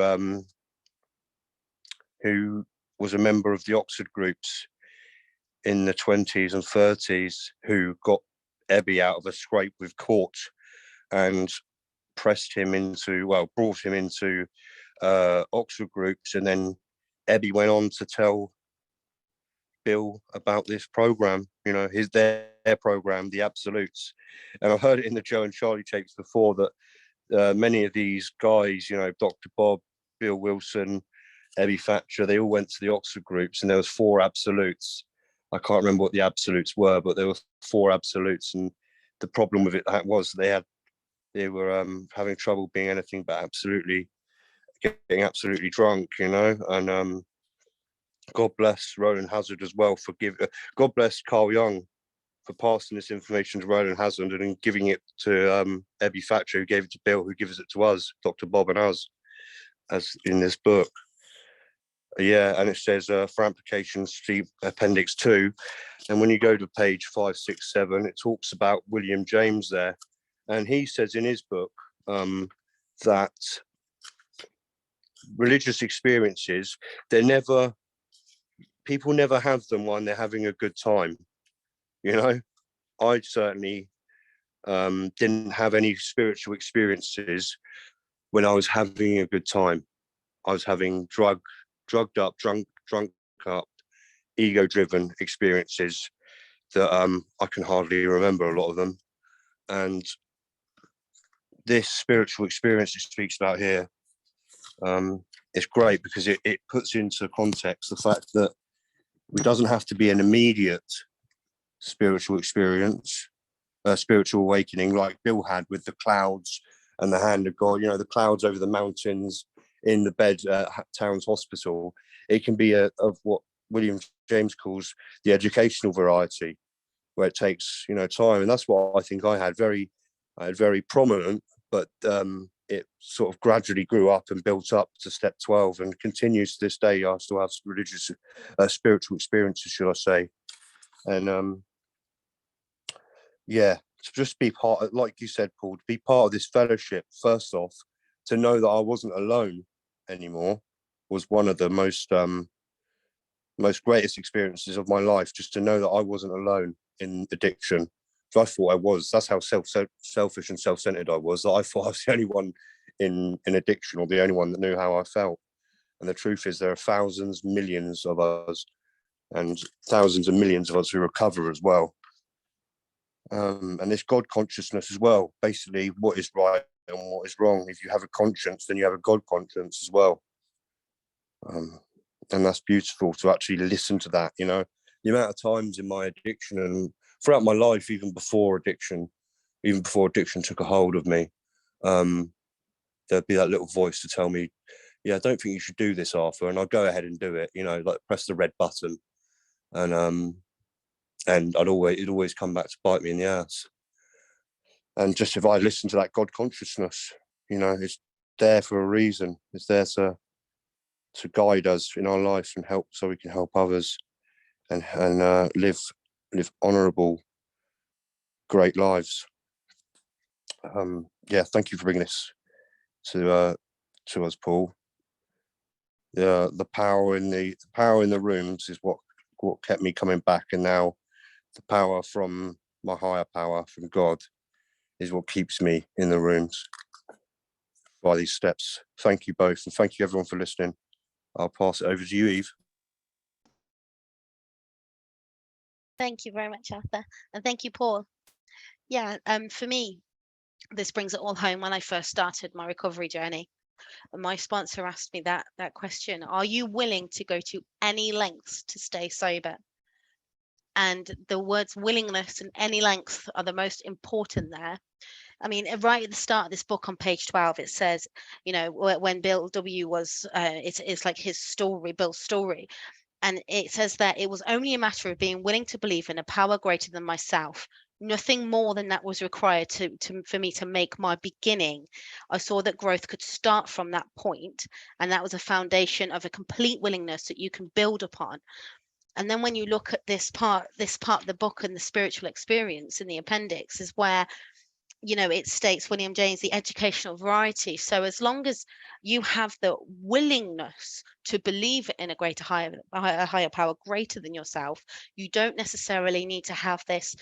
was a member of the Oxford groups in the 20s and 30s, who got Ebby out of a scrape with court and brought him into Oxford groups, and then Ebby went on to tell Bill about this program, their program, the Absolutes. And I've heard it in the Joe and Charlie tapes before that many of these guys, Dr. Bob, Bill Wilson, Ebby Thatcher, they all went to the Oxford groups, and there was 4 Absolutes. I can't remember what the Absolutes were, but there were 4 Absolutes, and the problem with it was they were having trouble being anything but getting absolutely drunk, and God bless Roland Hazard as well God bless Carl Jung for passing this information to Roland Hazard and giving it to Ebby Thatcher, who gave it to Bill, who gives it to us, Dr. Bob and us, as in this book. Yeah, and it says for applications, see Appendix 2. And when you go to page 5, 6, 7, it talks about William James there. And he says in his book that religious experiences, people never have them when they're having a good time. I certainly didn't have any spiritual experiences when I was having a good time. I was having drugged up, drunk up, ego-driven experiences that I can hardly remember a lot of them. And this spiritual experience it speaks about here, it's great because it puts into context the fact that it doesn't have to be an immediate spiritual experience, spiritual awakening like Bill had with the clouds and the hand of God, the clouds over the mountains in the bed at Towns Hospital. It can be of what William James calls the educational variety, where it takes, time. And that's what I think I had very prominent, but it sort of gradually grew up and built up to step 12 and continues to this day. I still have religious, spiritual experiences, should I say. And to just be part of, like you said, Paul, to be part of this fellowship, first off, to know that I wasn't alone anymore was one of the most greatest experiences of my life, just to know that I wasn't alone in addiction. So I thought I was. That's how selfish and self-centered I was. That I thought I was the only one in addiction, or the only one that knew how I felt. And the truth is there are thousands, millions of us, and thousands and millions of us who recover as well. And this God consciousness as well, basically what is right and what is wrong. If you have a conscience, then you have a God conscience as well. And that's beautiful to actually listen to that. You know, the amount of times in my addiction and throughout my life, even before addiction took a hold of me, there'd be that little voice to tell me, yeah, I don't think you should do this, Arthur. And I'd go ahead and do it, you know, like press the red button. And it'd always come back to bite me in the ass. And just if I listen to that God consciousness, you know, it's there for a reason. It's there to guide us in our life and help, so we can help others and live honourable, great lives. Yeah, thank you for bringing this to us, Paul. The power in the rooms is what kept me coming back, and now the power from my higher power, from God, is what keeps me in the rooms by these steps. Thank you both, and thank you everyone for listening. I'll pass it over to you, Eve. Thank you very much, Arthur, and thank you, Paul. Yeah, for me, this brings it all home. When I first started my recovery journey, my sponsor asked me that question: are you willing to go to any lengths to stay sober? And the words willingness and any length are the most important there. I mean, right at the start of this book on page 12, it says, you know, when Bill W. was, it's like his story, Bill's story. And it says that it was only a matter of being willing to believe in a power greater than myself. Nothing more than that was required for me to make my beginning. I saw that growth could start from that point, and that was a foundation of a complete willingness that you can build upon. And then when you look at this part of the book and the spiritual experience in the appendix is where, you know, it states, William James, the educational variety. So as long as you have the willingness to believe in a higher power greater than yourself, you don't necessarily need to have this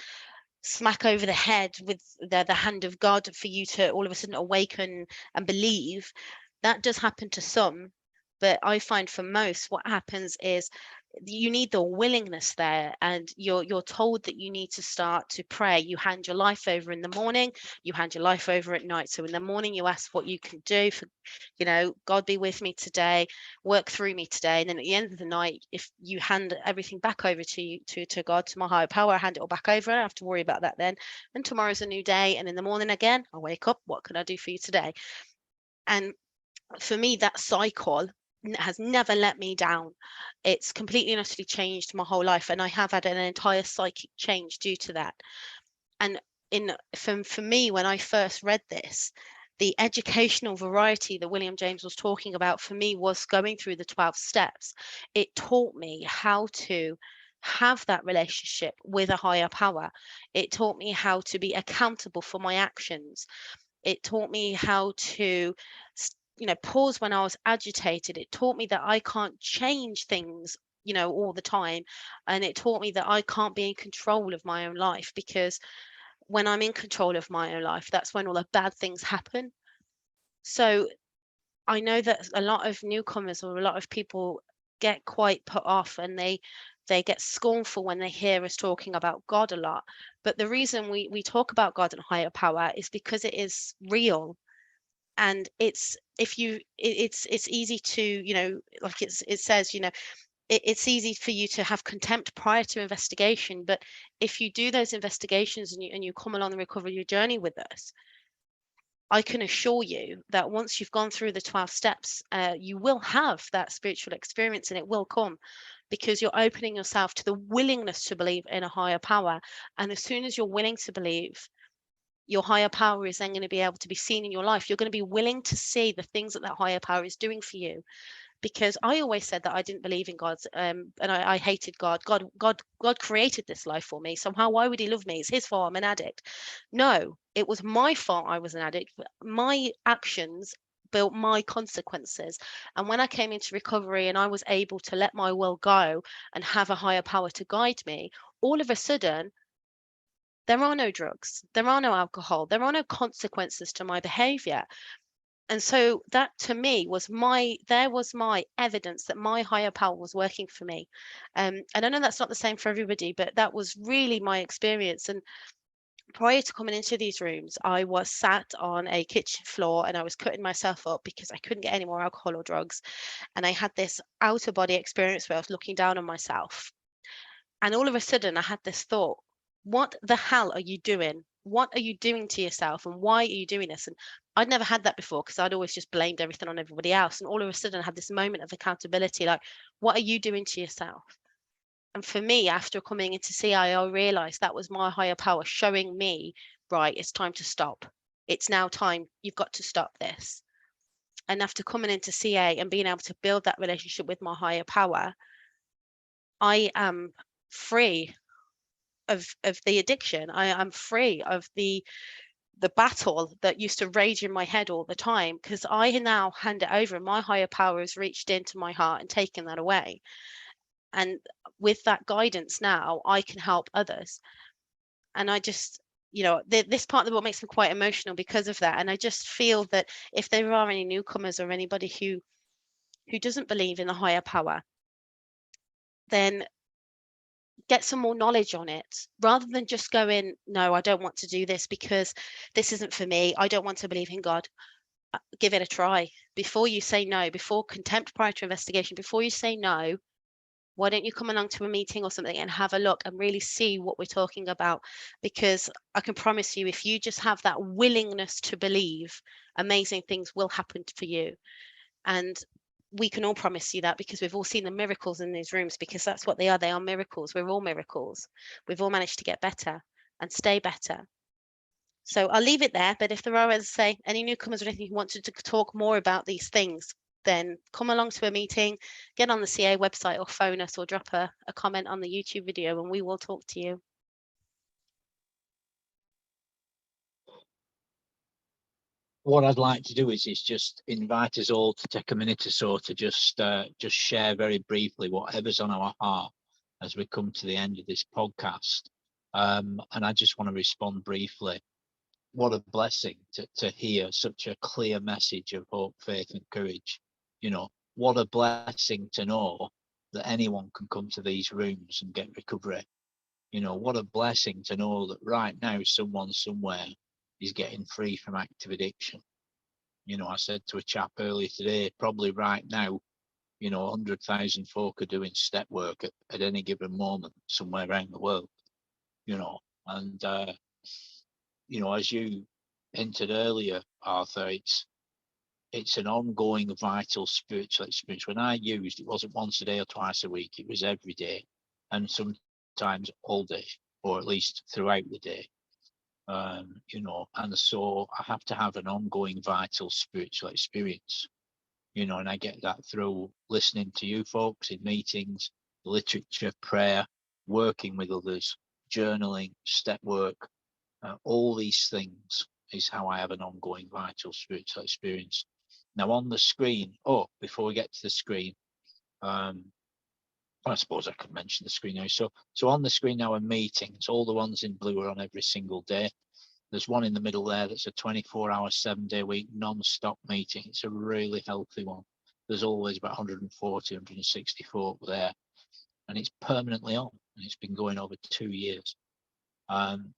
smack over the head with the hand of God for you to all of a sudden awaken and believe. That does happen to some, but I find for most what happens is you need the willingness there, and you're told that you need to start to pray. You hand your life over in the morning, you hand your life over at night. So in the morning you ask what you can do for, you know, God, be with me today, work through me today. And then at the end of the night, if you hand everything back over to God, to my higher power, I hand it all back over. I don't have to worry about that then. And tomorrow's a new day, and in the morning again, I wake up, what can I do for you today? And for me, that cycle has never let me down. It's completely and utterly changed my whole life, and I have had an entire psychic change due to that. And for me, when I first read this, the educational variety that William James was talking about for me was going through the 12 steps. It taught me how to have that relationship with a higher power. It taught me how to be accountable for my actions. It taught me how to, you know, pause when I was agitated. It taught me that I can't change things, you know, all the time. And it taught me that I can't be in control of my own life, because when I'm in control of my own life, that's when all the bad things happen. So I know that a lot of newcomers or a lot of people get quite put off, and they get scornful when they hear us talking about God a lot. But the reason we talk about God and higher power is because it is real. And it's easy to, you know, like it says, you know, it's easy for you to have contempt prior to investigation, but if you do those investigations and you come along the recovery journey with us, I can assure you that once you've gone through the 12 steps, you will have that spiritual experience, and it will come because you're opening yourself to the willingness to believe in a higher power. And as soon as you're willing to believe, your higher power is then going to be able to be seen in your life. You're going to be willing to see the things that higher power is doing for you, because I always said that I didn't believe in God, and I hated God. God created this life for me. Somehow, why would he love me? It's his fault I'm an addict. No, it was my fault I was an addict. My actions built my consequences. And when I came into recovery and I was able to let my will go and have a higher power to guide me, all of a sudden, there are no drugs, there are no alcohol, there are no consequences to my behavior. And so that to me was my evidence that my higher power was working for me. And I know that's not the same for everybody, but that was really my experience. And prior to coming into these rooms, I was sat on a kitchen floor and I was cutting myself up because I couldn't get any more alcohol or drugs. And I had this outer body experience where I was looking down on myself. And all of a sudden I had this thought, what the hell are you doing? What are you doing to yourself? And why are you doing this? And I'd never had that before because I'd always just blamed everything on everybody else. And all of a sudden I had this moment of accountability, like, what are you doing to yourself? And for me, after coming into CI, I realized that was my higher power showing me, right, it's time to stop. It's now time. You've got to stop this. And after coming into CA and being able to build that relationship with my higher power, I am free of the addiction. I am free of the battle that used to rage in my head all the time, because I now hand it over. My higher power has reached into my heart and taken that away. And with that guidance now, I can help others. And I just, this part of the book makes me quite emotional because of that. And I just feel that if there are any newcomers or anybody who doesn't believe in the higher power, then get some more knowledge on it, rather than just going, no, I don't want to do this because this isn't for me. I don't want to believe in God. Give it a try. Before you say no, before contempt prior to investigation, before you say no, why don't you come along to a meeting or something and have a look and really see what we're talking about? Because I can promise you, if you just have that willingness to believe, amazing things will happen for you. And we can all promise you that because we've all seen the miracles in these rooms, because that's what they are. They are miracles. We're all miracles. We've all managed to get better and stay better. So I'll leave it there. But if there are, as I say, any newcomers or anything who wanted to talk more about these things, then come along to a meeting, get on the CA website or phone us or drop a comment on the YouTube video and we will talk to you. What I'd like to do is just invite us all to take a minute or so to just share very briefly whatever's on our heart as we come to the end of this podcast. And I just want to respond briefly. What a blessing to hear such a clear message of hope, faith, and courage. What a blessing to know that anyone can come to these rooms and get recovery. What a blessing to know that right now someone somewhere is getting free from active addiction. I said to a chap earlier today, probably right now, 100,000 folk are doing step work at any given moment somewhere around the world, and as you hinted earlier, Arthur, it's an ongoing vital spiritual experience. When I used, it wasn't once a day or twice a week, it was every day, and sometimes all day, or at least throughout the day. And so I have to have an ongoing vital spiritual experience, and I get that through listening to you folks in meetings, literature, prayer, working with others, journaling, step work, all these things is how I have an ongoing vital spiritual experience. Now on the screen, before we get to the screen, I suppose I could mention the screen now. So on the screen now are meetings. All the ones in blue are on every single day. There's one in the middle there that's a 24-hour, 7-day week non-stop meeting. It's a really healthy one. There's always about 140, 160 folk there, and it's permanently on, and it's been going over 2 years.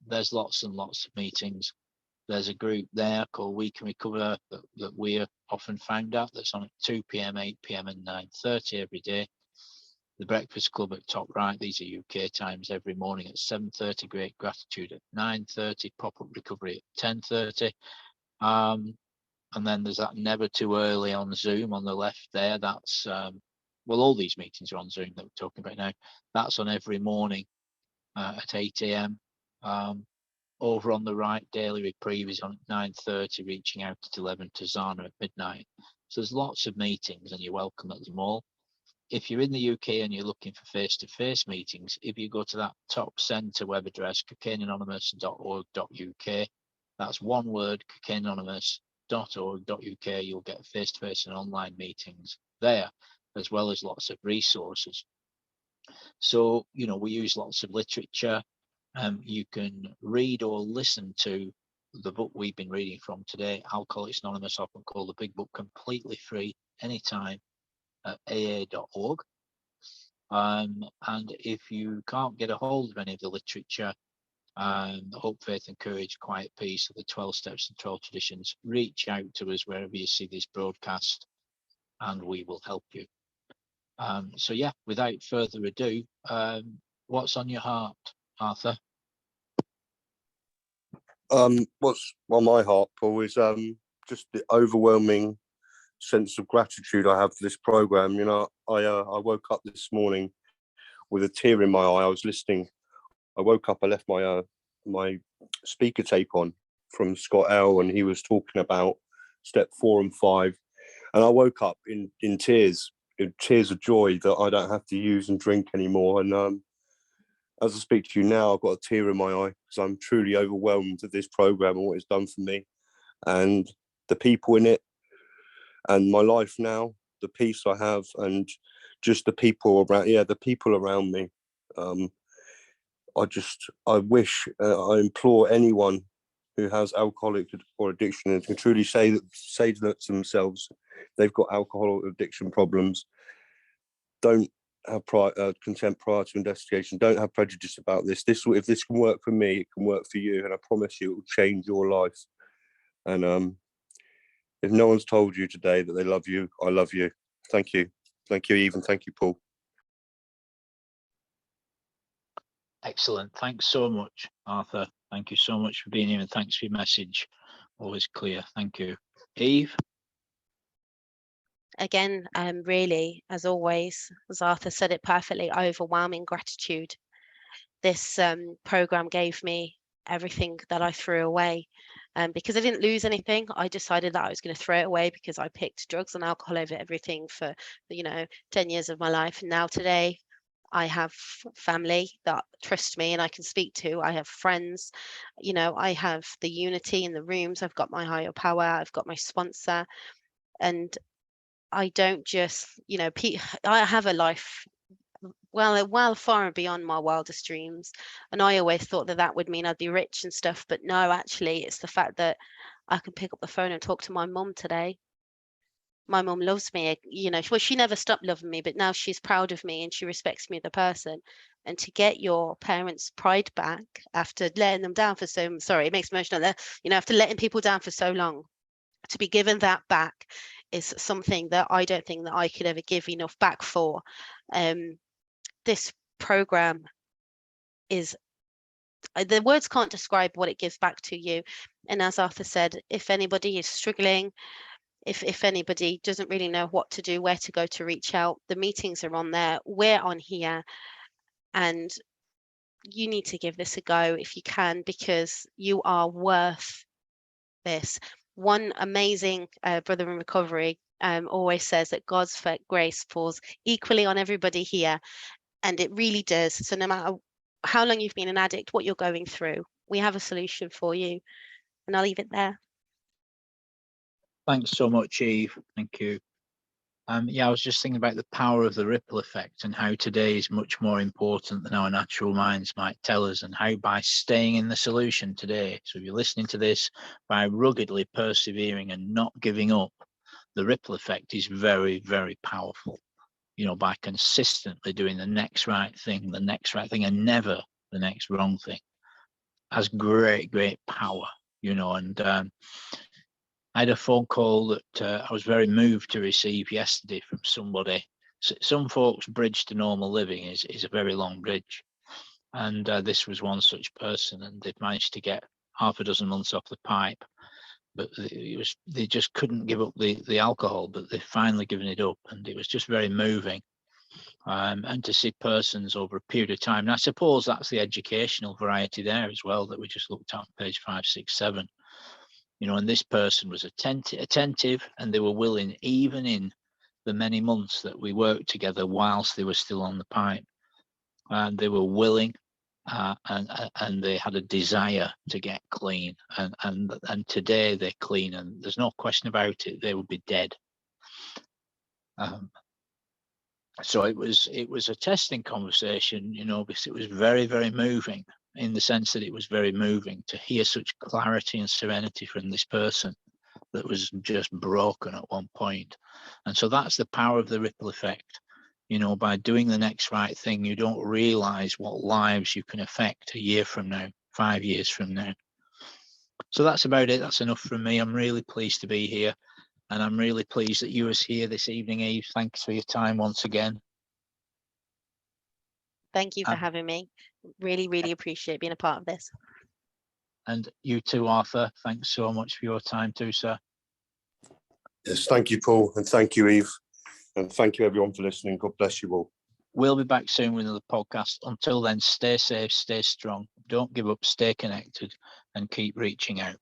There's lots and lots of meetings. There's a group there called We Can Recover that we are often found at, that's on at 2 p.m, 8 p.m, and 9:30 every day. The Breakfast Club at top right, these are UK times, every morning at 7:30, Great Gratitude at 9:30, Pop-Up Recovery at 10:30. And then there's that Never Too Early on Zoom on the left there. That's, all these meetings are on Zoom that we're talking about now. That's on every morning at 8 a.m. Over on the right, Daily Reprieve is on at 9:30, reaching out at 11 to Zana at midnight. So there's lots of meetings and you're welcome at them all. If you're in the UK and you're looking for face-to-face meetings, if you go to that top centre web address, cocaineanonymous.org.uk, that's one word, cocaineanonymous.org.uk, you'll get face-to-face and online meetings there, as well as lots of resources. So, you know, we use lots of literature. You can read or listen to the book we've been reading from today, Alcoholics Anonymous, often called the Big Book, completely free anytime at aa.org. And if you can't get a hold of any of the literature, Hope, Faith and Courage, Quiet Peace, or the 12 Steps and 12 Traditions, reach out to us wherever you see this broadcast and we will help you. So yeah, without further ado, what's on your heart, Arthur? What's on my heart, Paul, is just the overwhelming sense of gratitude I have for this program. You know, I woke up this morning with a tear in my eye. I was listening. I woke up, I left my my speaker tape on from Scott L, and he was talking about step 4 and 5, and I woke up in tears of joy that I don't have to use and drink anymore. And as I speak to you now, I've got a tear in my eye because I'm truly overwhelmed with this program and what it's done for me and the people in it and my life now, the peace I have, and just the people around. Yeah, the people around me. I wish, I implore anyone who has alcoholic or addiction and can truly say to themselves they've got alcohol addiction problems. Don't have contempt prior to investigation. Don't have prejudice about this. If this can work for me, it can work for you, and I promise you it will change your life. And if no one's told you today that they love you, I love you. Thank you, Eve, and thank you, Paul. Excellent. Thanks so much, Arthur. Thank you so much for being here, and thanks for your message. Always clear. Thank you. Eve? Again, really, as always, as Arthur said it perfectly, overwhelming gratitude. This program gave me everything that I threw away. Because I didn't lose anything, I decided that I was going to throw it away because I picked drugs and alcohol over everything for, 10 years of my life. And now today, I have family that trust me and I can speak to. I have friends, I have the unity in the rooms. I've got my higher power. I've got my sponsor. And I don't just, I have a life well far and beyond my wildest dreams. And I always thought that would mean I'd be rich and stuff. But no, actually, it's the fact that I can pick up the phone and talk to my mum today. My mum loves me, well, she never stopped loving me, but now she's proud of me and she respects me as a person. And to get your parents' pride back after letting them down for so, sorry, it makes me emotional there, after letting people down for so long, to be given that back is something that I don't think that I could ever give enough back for. This program is, the words can't describe what it gives back to you. And as Arthur said, if anybody is struggling, if anybody doesn't really know what to do, where to go to reach out, the meetings are on there, we're on here, and you need to give this a go if you can, because you are worth this. One amazing brother in recovery always says that God's grace falls equally on everybody here, and it really does. So no matter how long you've been an addict, what you're going through, we have a solution for you. And I'll leave it there. Thanks so much, Eve. Thank you. Yeah, I was just thinking about the power of the ripple effect and how today is much more important than our natural minds might tell us, and how by staying in the solution today, so if you're listening to this, by ruggedly persevering and not giving up, the ripple effect is very, very powerful. By consistently doing the next right thing, and never the next wrong thing, has great, great power, and I had a phone call that I was very moved to receive yesterday from somebody. Some folks' bridge to normal living is a very long bridge. And this was one such person, and they'd managed to get half a dozen months off the pipe. But they just couldn't give up the alcohol, but they've finally given it up. And it was just very moving. And to see persons over a period of time. And I suppose that's the educational variety there as well that we just looked at on page 5, 6, 7. And this person was attentive, and they were willing, even in the many months that we worked together whilst they were still on the pipe, and they were willing, and they had a desire to get clean, and today they're clean, and there's no question about it. They would be dead. So it was a testing conversation, because it was very, very moving, in the sense that it was very moving to hear such clarity and serenity from this person that was just broken at one point. And so that's the power of the ripple effect. By doing the next right thing, you don't realize what lives you can affect a year from now, 5 years from now. So that's about it. That's enough from me. I'm really pleased to be here. And I'm really pleased that you was here this evening, Eve. Thanks for your time once again. Thank you for having me. Really, really appreciate being a part of this. And you too, Arthur. Thanks so much for your time too, sir. Yes, thank you, Paul, and thank you, Eve, and thank you everyone for listening. God bless you all. We'll be back soon with another podcast. Until then, stay safe, stay strong, don't give up, stay connected, and keep reaching out.